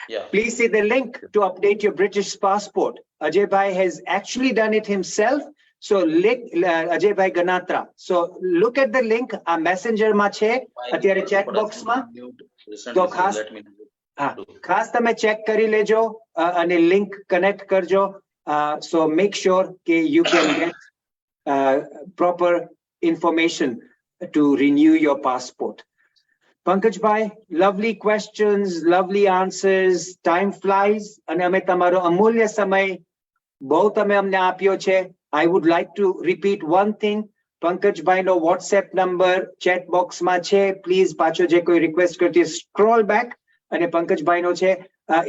Yeah. Please see the link to update your British passport. Ajay has actually done it himself. So link Ajay Ganatra. So look at the link. A messenger ma che atyare chat box ma. તો ખાસ ખાસ તમે check કરી લેજો અને link connect કરજો. So make sure કે you can get proper information to renew your passport. Pankajbhai, lovely questions, lovely answers. Time flies. અને અમે તમારો અમૂલ્ય સમય બહુ તમે અમને આપ્યો છે. I would like to repeat one thing. Pankajbhai no WhatsApp number chat box ma che. Please પાછો જે કોઈ request કરતી scroll back અને Pankajbhai no che.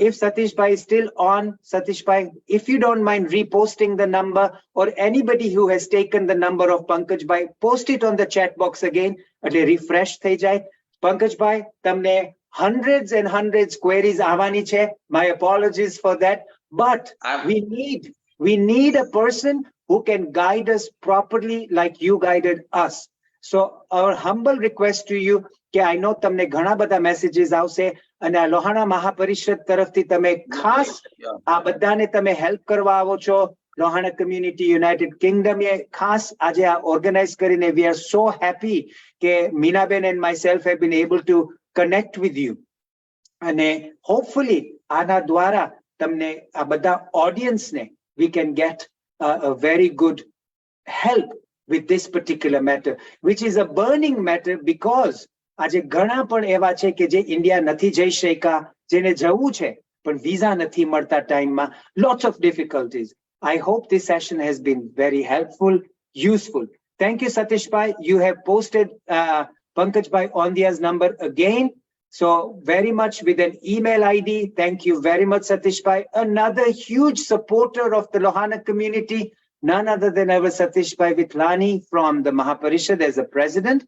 If Satishbhai is still on, Satishbhai, if you don't mind reposting the number, or anybody who has taken the number of Pankajbhai, post it on the chat box again. એટલે refresh થઈ જાય. Pankajbhai, તમને hundreds and hundreds queries આવવાની છે. My apologies for that. But we need a person who can guide us properly like you guided us. So our humble request to you કે I know તમને ઘણા બધા messages આવશે અને આ લોહાણા મહાપરિષદ તરફથી તમે ખાસ આ બધાને તમે help કરવા આવો છો. લોહાણા community United Kingdom એ ખાસ આજે આ organize કરીને we are so happy કે Minaben and myself have been able to connect with you. અને hopefully આના દ્વારા તમને આ બધા audience ને we can get a very good help with this particular matter, which is a burning matter because આજે ઘણા પણ એવા છે કે જે ઇન્ડિયા નથી જઈ શક્યા, જેને જવું છે પણ વિઝા નથી મળતા ટાઈમમાં. Lots of difficulties. I hope this session has been very helpful, useful. Thank you, Satishbhai. You have posted Pankajbhai Aundhia's number again. So very much with an email ID. Thank you very much, Satishbhai. Another huge supporter of the Lohana community, none other than our Satishbhai Vitlani from the Mahaparishad as a president.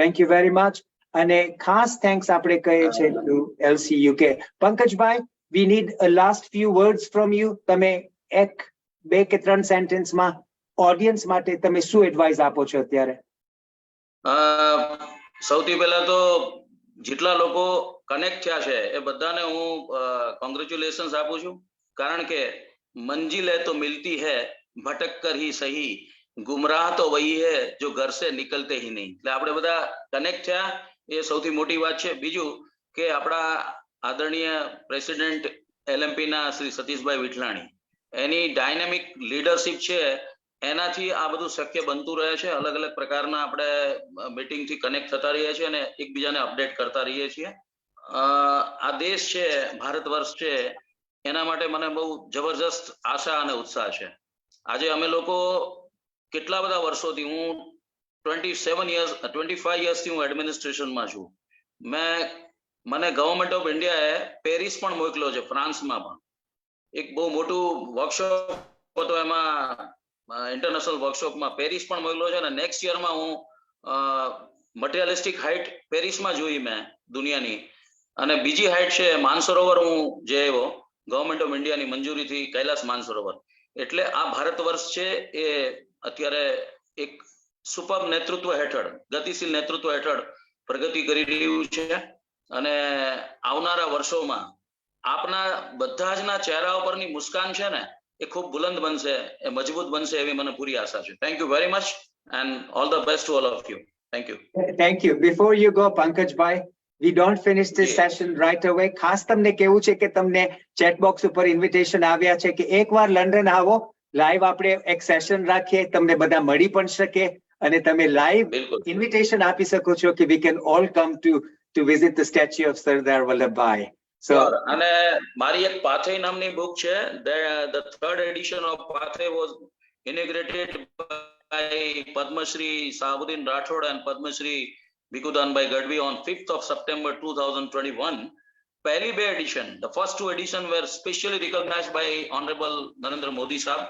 Thank you very much. And a khas thanks apne kahe che to LCUK. Pankajbhai, we need a last few words from you. Tame ek બે કે ત્રણ sentence માં audience માટે તમે શું advice આપો છો અત્યારે? સૌથી પહેલા તો જેટલા લોકો કનેક્ટ થયા છે એ બધાને હું કોંગ્રેચ્યુલેશન્સ આપું છું, કારણ કે મંજિલ હે તો મિલતી હે ભટક કર ही सही, गुमराह तो वही है जो घर से निकलते ही नहीं. એટલે આપણે બધા કનેક્ટ થયા એ સૌથી મોટી વાત છે. બીજું કે આપણા આદરણીય પ્રેસિડેન્ટ LMP ના શ્રી સતીશભાઈ વિઠલાણી, એની ડાયનેમિક લીડરશિપ છે, એનાથી આ બધું શક્ય બનતું રહે છે. અલગ અલગ પ્રકારના આપણે મીટિંગ થી કનેક્ટ થતા રહીએ છીએ અને એકબીજાને અપડેટ કરતા રહીએ છીએ. આ દેશ છે, ભારત વર્ષ છે, એના માટે મને બહુ જબરજસ્ત આશા અને ઉત્સાહ છે. આજે અમે લોકો કેટલા બધા વર્ષોથી, હું 25 યર્સથી હું એડમિનિસ્ટ્રેશનમાં છું. મને ગવર્મેન્ટ ઓફ ઇન્ડિયાએ પેરિસ પણ મોકલ્યો છે, ફ્રાન્સમાં પણ એક બહુ મોટું વર્કશોપ હતો, એમાં ઇન્ટરનેશનલ વર્કશોપમાં પેરિસ પણ મોકલ્યો છે. અને નેક્સ્ટ યરમાં હું મટીરિયલિસ્ટિક હાઇટ પેરિસમાં જોઈ મેં દુનિયાની, અને બીજી હાઇટ છે માનસરોવર હું જે આવ્યો ગવર્મેન્ટ ઓફ ઇન્ડિયાની મંજૂરીથી, કૈલાસ માનસરોવર. એટલે આ ભારત વર્ષ છે એ અત્યારે એક સુપર નેતૃત્વ હેઠળ, ગતિશીલ નેતૃત્વ હેઠળ પ્રગતિ કરી રહ્યું છે. અને આવનારા વર્ષોમાં આપના બધા જના ચહેરા ઉપરની મુસ્કાન છે ને એ ખૂબ બુલંદ બનશે, એ મજબૂત બનશે એવી મને પૂરી આશા છે. Thank you very much and all the best to all of you. Thank you. Thank you. Before you go, Pankajbhai, we don't finish this session right away. ખાસ તમને કેવું છે કે તમને chat box ઉપર invitation આવ્યા છે કે એકવાર લંડન આવો, લાઈવ આપણે એક સેશન રાખીએ, તમને બધા મળી પણ શકે અને તમે લાઈવ invitation આપી શકો છો કે we can all come to visit the statue of Sardar Vallabhbhai. So અને મારી એક પાથે નામની બુક છે, the third edition of Pathé was inaugurated by Padmashri Sahabuddin Rathod and Padmashri Bikudanbhai Gadvi on 5th of September 2021. પહેલી બે edition, the first two editions were specially recognized by Honorable Narendra Modi Sahab,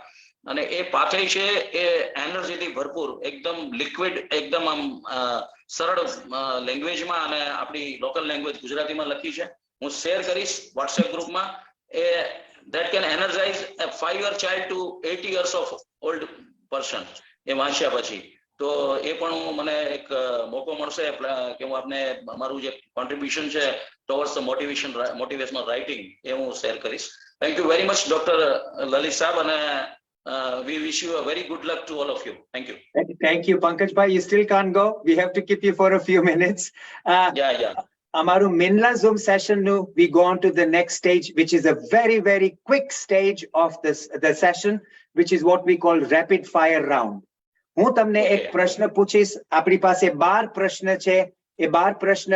અને એ પાથરી છે એ એનર્જીથી ભરપૂર એકદમ liquid એકદમ આમ સરળ લેંગ્વેજમાં અને આપણી લોકલ લેંગ્વેજ ગુજરાતીમાં લખી છે. હું શેર કરીશ વોટ્સએપ ગ્રુપમાં. એ that can energize a 5-year child to 80 years of old person. એ વાંચ્યા પછી તો એ પણ મને એક મોકો મળશે કે હું આપને અમારું જે કોન્ટ્રીબ્યુશન છે towards the motivational writing એ હું શેર કરીશ. Thank you very much, Dr. Lalit Saab, and we wish you a very good luck to all of you. Thank you. Thank you, Pankajbhai. You still can't go. We have to keep you for a few minutes. Yeah. Amaru MINLA Zoom session, we go on to the next stage, which is a very, very quick stage of the session, which is what we call rapid fire round. હું તમને એક પ્રશ્ન પૂછીશ. આપણી પાસે 12 પ્રશ્ન છે. એ 12 પ્રશ્ન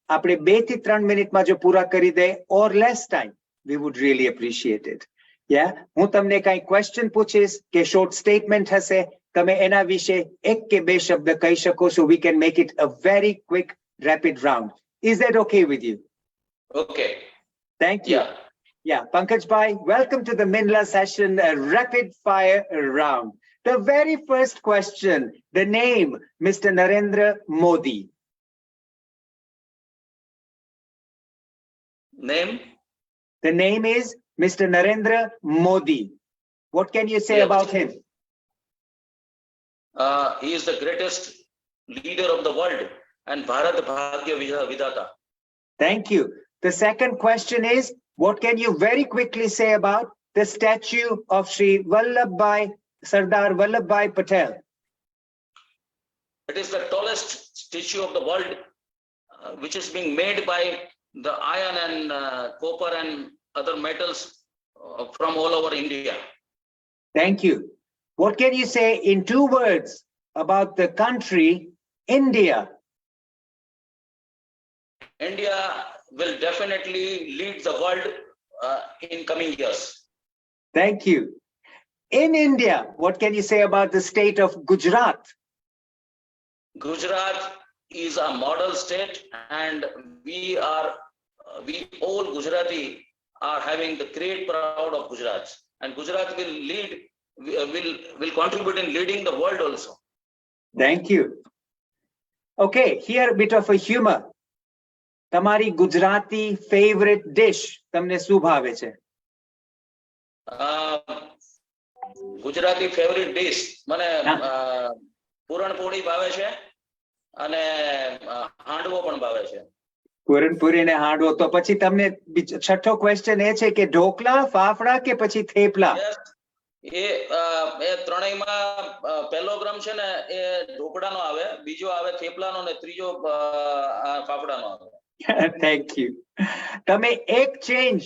આપણે 2 થી 3 મિનિટમાં જો પૂરા કરી દે or less time, we would really appreciate it. Yeah, હું તમને કઈ ક્વેશ્ચન પૂછીશ કે શોર્ટ સ્ટેટમેન્ટ હશે, તમે એના વિશે એક કે બે શબ્દ કહી શકો, so we can make it a very quick rapid round. Is that okay with you? Okay. Thank you. Yeah, Pankajbhai, welcome to the MINLA session, a rapid fire round. The very first question, the name, Mr. Narendra Modi. Name? The name is Mr. Narendra Modi. What can you say about him? He is the greatest leader of the world and Bharat Bhagya Vidata. Thank you. The second question is, what can you very quickly say about the statue of Sardar Vallabhbhai Patel? It is the tallest statue of the world, which is being made by the iron and copper and other metals from all over India. Thank you. What can you say in 2 words about the country India? India will definitely lead the world in coming years. Thank you. In India, what can you say about the state of Gujarat? Gujarat is a model state, and we all Gujarati are having the great proud of Gujarat, and Gujarat will lead, will contribute in leading the world also. Thank you. Okay, here a bit of a humor. તમારી Gujarati favorite dish તમને શું ભાવે છે? Gujarati favourite dish મને પૂરણપોળી ભાવે છે અને હાંડવો પણ ભાવે છે. પૂરણપોળી ને હાંડવો. તો પછી તમને છઠ્ઠો ક્વેશ્ચન એ છે કે ઢોકળા, ફાફડા કે પછી થેપલા? એ ત્રણેયમાં પહેલો ક્રમ છે ને એ ઢોકળાનો આવે, બીજો આવે થેપલાનો ને ત્રીજો ફાફડાનો આવે. Thank you. તમે એક ચેન્જ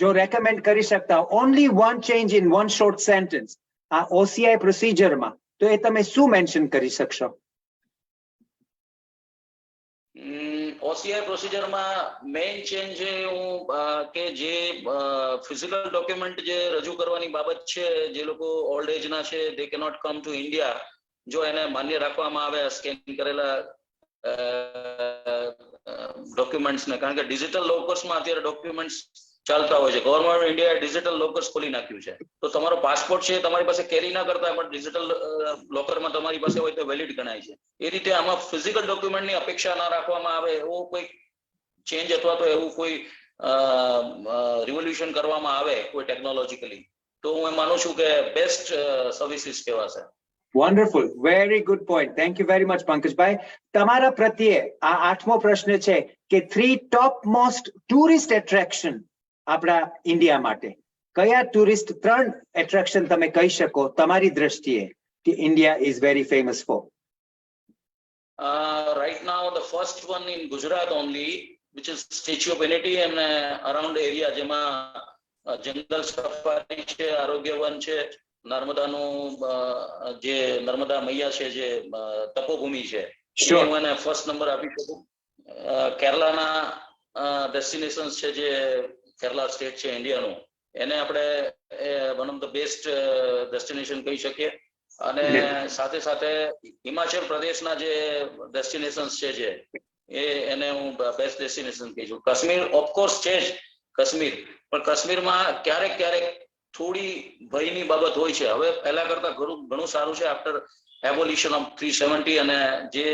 જો રેકમેન્ડ કરી શકતા હો, only one change in one short sentence, આ OCI પ્રોસિજરમાં, તો એ તમે શું મેન્શન કરી શકશો? OCI પ્રોસિજરમાં મેઇન ચેન્જ છે હું કે જે ફિઝિકલ ડોક્યુમેન્ટ જે રજૂ કરવાની બાબત છે, જે લોકો ઓલ્ડ એજના છે, they cannot come to India, જો એને માન્ય રાખવામાં આવે સ્કેન કરેલા ડોક્યુમેન્ટ્સ ને, કારણ કે ડિજિટલ લોકર્સમાં અત્યારે ડોક્યુમેન્ટ્સ ચાલતા હોય છે. ગવર્મેન્ટ ઓફ ઇન્ડિયાએ ડિજિટલ લોકર્સ ખોલી નાખ્યું છે, તો તમારો પાસપોર્ટ છે તમારી પાસે કેરી ના કરતા પણ ડિજિટલ લોકરમાં તમારી પાસે હોય તો વેલિડ ગણાય છે. એ રીતે આમાં ફિઝિકલ ડોક્યુમેન્ટની અપેક્ષા ના રાખવામાં આવે એવો કોઈ ચેન્જ અથવા તો એવું કોઈ રિવોલ્યુશન કરવામાં આવે કોઈ ટેકનોલોજીકલી, તો હું માનું છું કે બેસ્ટ સર્વિસીસ કહેવાશે. Wonderful. Very good point. Thank you very much, Pankajbhai. તમારા પ્રત્યે આ 8મો પ્રશ્ન છે કે 3 top most tourist attraction આપણા ઇન્ડિયા માટે. કયા ટુરિસ્ટ 3 attraction તમે કહી શકો તમારી દ્રષ્ટિએ કે India is very famous for? Right now the first one in Gujarat only, which is Statue of Unity and around area, જેમાં જંગલ સફારી છે, આરોગ્ય વન છે, નર્મદાનું જે નર્મદા મૈયા છે જે તપોભૂમિ છે, હું એને ફર્સ્ટ નંબર આપી શકું. કેરલાના ડેસ્ટિનેશન્સ છે જે કેરલા સ્ટેટ છે ઇન્ડિયાનું, એને આપણે one of the best destination કહી શકીએ. અને સાથે સાથે હિમાચલ પ્રદેશના જે ડેસ્ટિનેશન્સ છે જે એને હું બેસ્ટ ડેસ્ટિનેશન કહીશું. કાશ્મીર ઓફકોર્સ છે જ કાશ્મીર, પણ કાશ્મીરમાં ક્યારેક થોડી ભયની બાબત હોય છે. હવે પહેલા કરતા ઘણું સારું છે આફ્ટર એબોલ્યુશન ઓફ 370 અને જે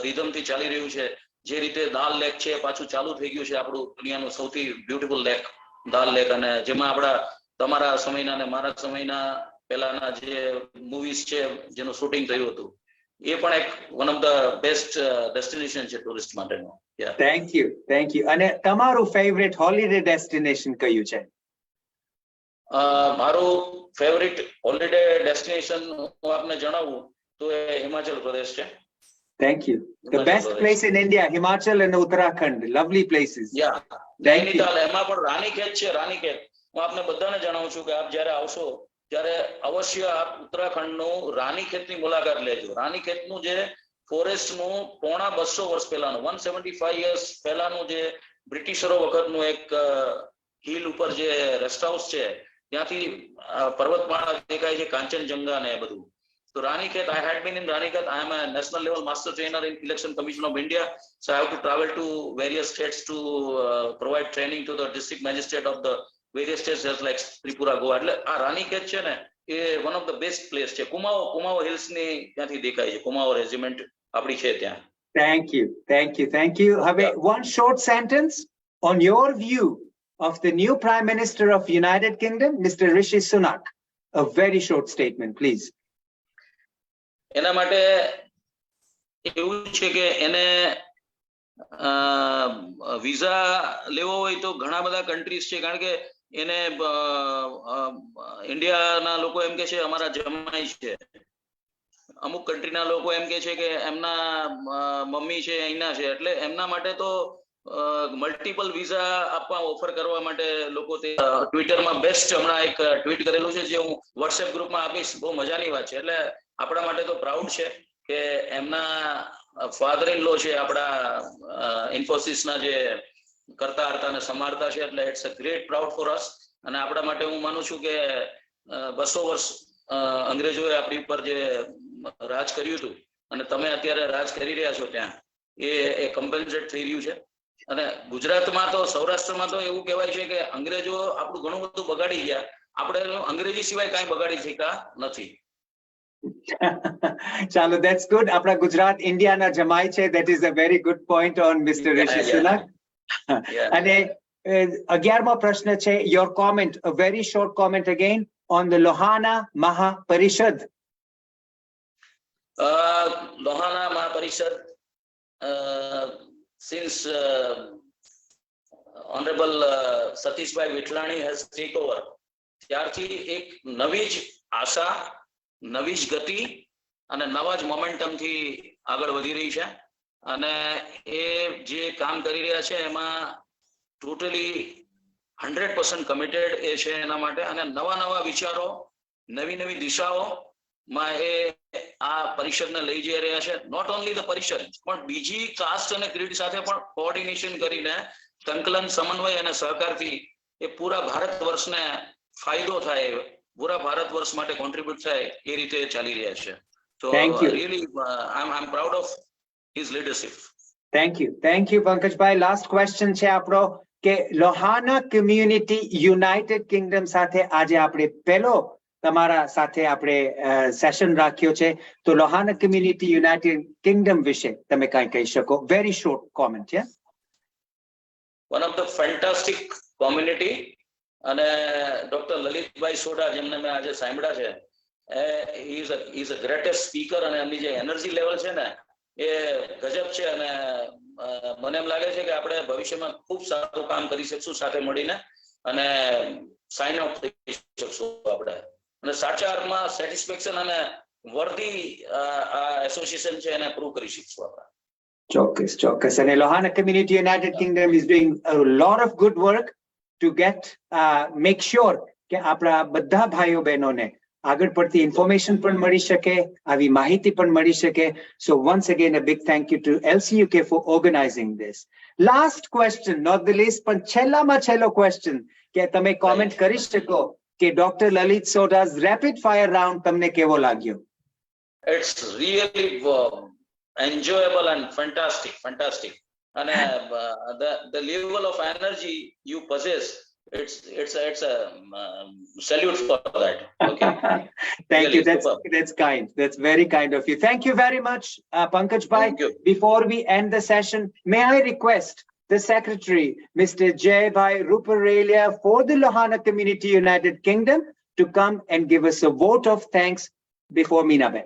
રિધમથી ચાલી રહ્યું છે, જે રીતે દાલ લેક છે પાછું ચાલુ થઈ ગયું છે, આપણું દુનિયાનું સૌથી બ્યુટીફુલ લેક દાલ લેક, અને જેમાં આપણા તમારા સમયના અને મારા સમયના પહેલાના જે મૂવીઝ છે જેનું શૂટિંગ થયું હતું, એ પણ એક one of the best destination છે ટુરિસ્ટ માટેનો. Thank you. અને તમારું ફેવરેટ હોલિડે ડેસ્ટિનેશન કયું છે? મારું ફેવરિટ હોલિડે ડેસ્ટિનેશન હું આપને જણાવું તો એ હિમાચલ પ્રદેશ છે. Thank you. The best place in India, Himachal and Uttarakhand. Lovely places. Yeah. Nainital, એમાં પણ રાનીખેત છે. રાનીખેત હું આપને બધાને જણાવું છું કે આપ જ્યારે આવશો ત્યારે અવશ્ય આપ ઉત્તરાખંડનું રાનીખેતની મુલાકાત લેજો. રાનીખેતનું જે ફોરેસ્ટનું પોણા 200 વર્ષ પહેલાનું 175 years પહેલાનું જે બ્રિટિશરો વખતનું એક હિલ ઉપર જે રેસ્ટ હાઉસ છે, ત્યાંથી પર્વતમાળા દેખાય છે, કાંચનજંગા ને બધું. So Ranikhet, I had been in Ranikhet. I am a national level master trainer in Election Commission of India. So I have to travel to various states to provide training to the district magistrate of the various states, just like Tripura, Goa. એટલે આ રાનીખેત છે ને એ one of the best place છે. કુમાઓ hills ની ત્યાંથી દેખાય છે. કુમાઓ regiment આપણી છે ત્યાં. Thank you. હવે one short sentence on your view of the new Prime Minister of United Kingdom, Mr. Rishi Sunak. A very short statement, please. એના માટે એવું છે કે એને વિઝા લેવો હોય તો ઘણા બધા કન્ટ્રીઝ છે, કારણ કે એને ઇન્ડિયાના લોકો એમ કે છે અમારા જમાઈ છે, અમુક કન્ટ્રીના લોકો એમ કે છે કે એમના મમ્મી છે અહીંના છે, એટલે એમના માટે તો મલ્ટિપલ વિઝા આપવા ઓફર કરવા માટે લોકો તે ટ્વિટરમાં બેસ્ટ હમણાં એક ટ્વીટ કરેલું છે જે હું વોટ્સએપ ગ્રુપમાં આપીશ. બહુ મજાની વાત છે. એટલે આપણા માટે તો પ્રાઉડ છે કે એમના ફાધર ઇન લો છે આપણા ઇન્ફોસિસના જે કરતા હતા અને સમારતા છે, એટલે it's a great proud for us. અને આપણા માટે હું માનું છું કે 200 વર્ષ અંગ્રેજોએ આપણી ઉપર જે રાજ કર્યું હતું અને તમે અત્યારે રાજ કરી રહ્યા છો ત્યાં, એ કમ્પેન્સેટ થઈ રહ્યું છે. અને ગુજરાતમાં તો સૌરાષ્ટ્રમાં તો એવું કહેવાય છે કે અંગ્રેજો આપણું ઘણું બધું બગાડી ગયા, આપણે અંગ્રેજી સિવાય કાંઈ બગાડી શક્યા નથી. Chalo, that's good. Apna Gujarat, India na jamai che. That is a very good point on Mr. Rishi Sunak. And 11mo prashna che, your comment, a very short comment again on the Lohana Mahaparishad. Lohana Mahaparishad, since Honorable Satishbhai Vitlani has taken over, ત્યારથી એક નવી જ આશા, નવી જ ગતિ અને નવા જ મોમેન્ટમથી આગળ વધી રહી છે. અને એ જે કામ કરી રહ્યા છે એમાં ટોટલી 100% કમિટેડ એ છે એના માટે. અને નવા વિચારો, નવી દિશાઓમાં એ આ પરિષદને લઈ જઈ રહ્યા છે. નોટ ઓનલી ધ પરિષદ, પણ બીજી કાસ્ટ અને ક્રીડ સાથે પણ કોઓર્ડિનેશન કરીને સંકલન, સમન્વય અને સહકારથી એ પૂરા ભારત વર્ષને ફાયદો થાય, પૂરા ભારત વર્ષ માટે કોન્ટ્રીબ્યુટ થાય, એ રીતે ચાલી રહ્યા છે. So really I'm proud of his leadership. Thank you, Pankajbhai. Last question છે આપણો કે લોહાના કમ્યુનિટી યુનાઇટેડ કિંગડમ સાથે આજે આપણે પહેલો તમારા સાથે આપણે સેશન રાખ્યો છે, તો લોહાના કમ્યુનિટી યુનાઇટેડ કિંગડમ વિશે તમે કાંઈ કહી શકો? Very short comment. One of the fantastic community. અને ડોક્ટર લલિતભાઈ સોઢા જેમને મેં આજે સાંભળ્યા છે, ઇઝ અ ગ્રેટેસ્ટ સ્પીકર, અને એમની જે એનર્જી લેવલ છે ને એ ગજબ છે. અને મને એમ લાગે છે કે આપણે ભવિષ્યમાં ખૂબ સારું કામ કરી શકશું સાથે મળીને, અને સાઇન આઉટ થઈ શકશું આપણે. અને સાચા અર્થમાં સેટિસ્ફેક્શન અને વર્ધી આ એસોસિએશન છે એને પ્રૂવ કરી શકશું આપણે. ચોક્કસ. અને Lohana community United Kingdom is doing a lot of good work to make sure કે આપણા બધા ભાઈઓ બહેનોને આગળ પડતી ઇન્ફોર્મેશન પણ મળી શકે, આવી માહિતી પણ મળી શકે. So once again a big thank you to LCUK for organizing this. Last question, not the least, પણ છેલ્લામાં છેલ્લો question કે તમે કોમેન્ટ કરી શકો કે ડોક્ટર લલિત સોઢા's rapid fire round તમને કેવો લાગ્યો? It's really enjoyable and fantastic. And the level of energy you possess it's a salute for that. Okay. Thank Really you. superb. That's kind. That's very kind of you. Thank you very much, Pankajbhai. Thank you. Before we end the session, may I request the Secretary, Mr. Jayabhai Ruparelia for the Lohana Community United Kingdom to come and give us a vote of thanks before Minaben.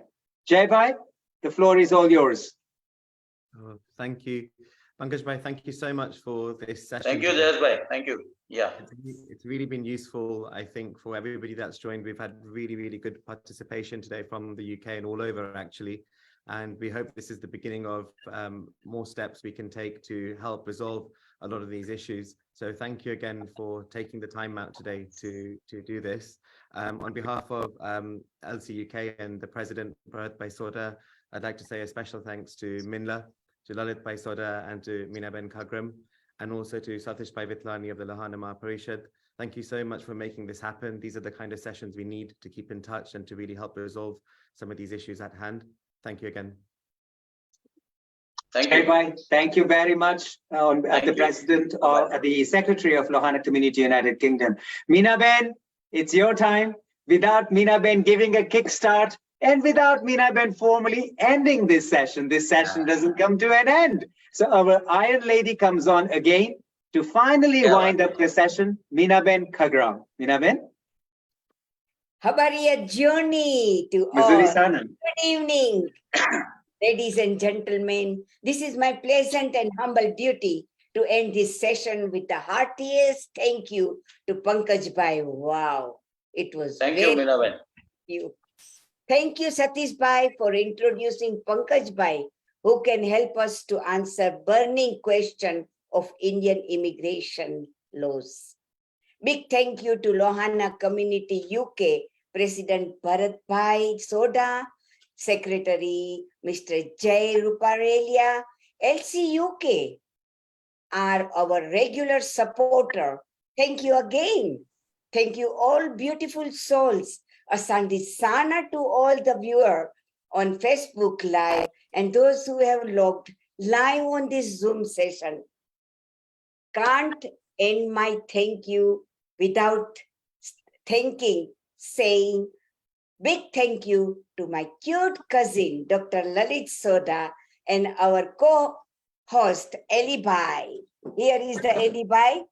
Jayabhai, the floor is all yours. Oh, thank you. Pankajbhai, thank you so much for this session. Thank you, Jayasbhai. Thank you. Yeah. It's really been useful, I think, for everybody that's joined. We've had really, really good participation today from the UK and all over, actually. And we hope this is the beginning of more steps we can take to help resolve a lot of these issues. So thank you again for taking the time out today to do this. On behalf of LC UK and the President, Bharatbhai Soda, I'd like to say a special thanks to MINLA, to Lalitbhai Soda and to Minaben Kagram, and also to Satishbhai Vitlani of the Lohana Mahaparishad. Thank you so much for making this happen. These are the kind of sessions we need to keep in touch and to really help resolve some of these issues at hand. Thank you again. Thank you. Jayabhai, thank you very much, the President or the Secretary of Lohana Community United Kingdom. Minaben, it's your time. Without Minaben giving a kickstart, and without Minaben formally ending this session doesn't come to an end. So our Iron Lady comes on again to finally wind up the session. Minaben Kagram. Minaben? Habariya journey to Missouri all. Sanam. Good evening, ladies and gentlemen. This is my pleasant and humble duty to end this session with the heartiest thank you to Pankajbhai. Wow, it was Thank you, Minaben. you. Thank you, Satishbhai, for introducing Pankajbhai, who can help us to answer burning question of Indian immigration laws. Big thank you to Lohana Community UK, President Bharatbhai Soda, Secretary Mr. Jay Ruparelia. LC UK are our regular supporter. Thank you again. Thank you all beautiful souls. Asandi Sana to all the viewers on Facebook Live and those who have logged live on this Zoom session. Can't end my thank you without saying big thank you to my cute cousin, Dr. Lalit Soda, and our co-host, Eli Bhai. Here is the Eli Bhai.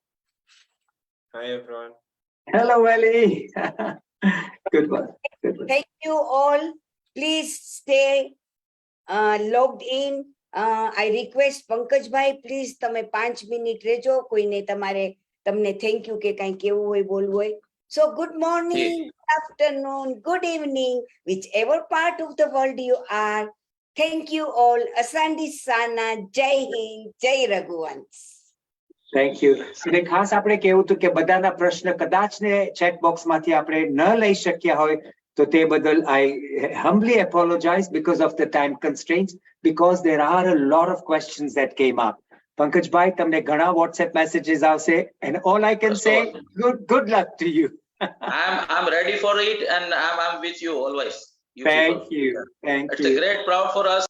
Hi, everyone. Hello, Ellie. Good one. Good one. Thank you all. Please stay logged in. I request Pankajbhai, please તમે 5 minute રહેજો. કોઈને તમને thank you કે કંઈ કેવું હોય બોલવું હોય. So good morning, good afternoon, good evening, whichever part of the world you are. Thank you all. Asandi Sana, Jai Hind, Jai Raghuvans. Thank you. અને ખાસ આપણે કહેવું હતું કે બધાના પ્રશ્ન કદાચ ને ચેટ બોક્સમાંથી આપણે ન લઈ શક્યા હોય તો તે બદલ I humbly apologize because of the time constraints, because there are a lot of questions that came up. Pankajbhai, તમને ઘણા WhatsApp messages આવશે, and all I can say, good luck to you. I'm ready for it, and I'm with you always. Thank you. Thank It's you. a great proud for us.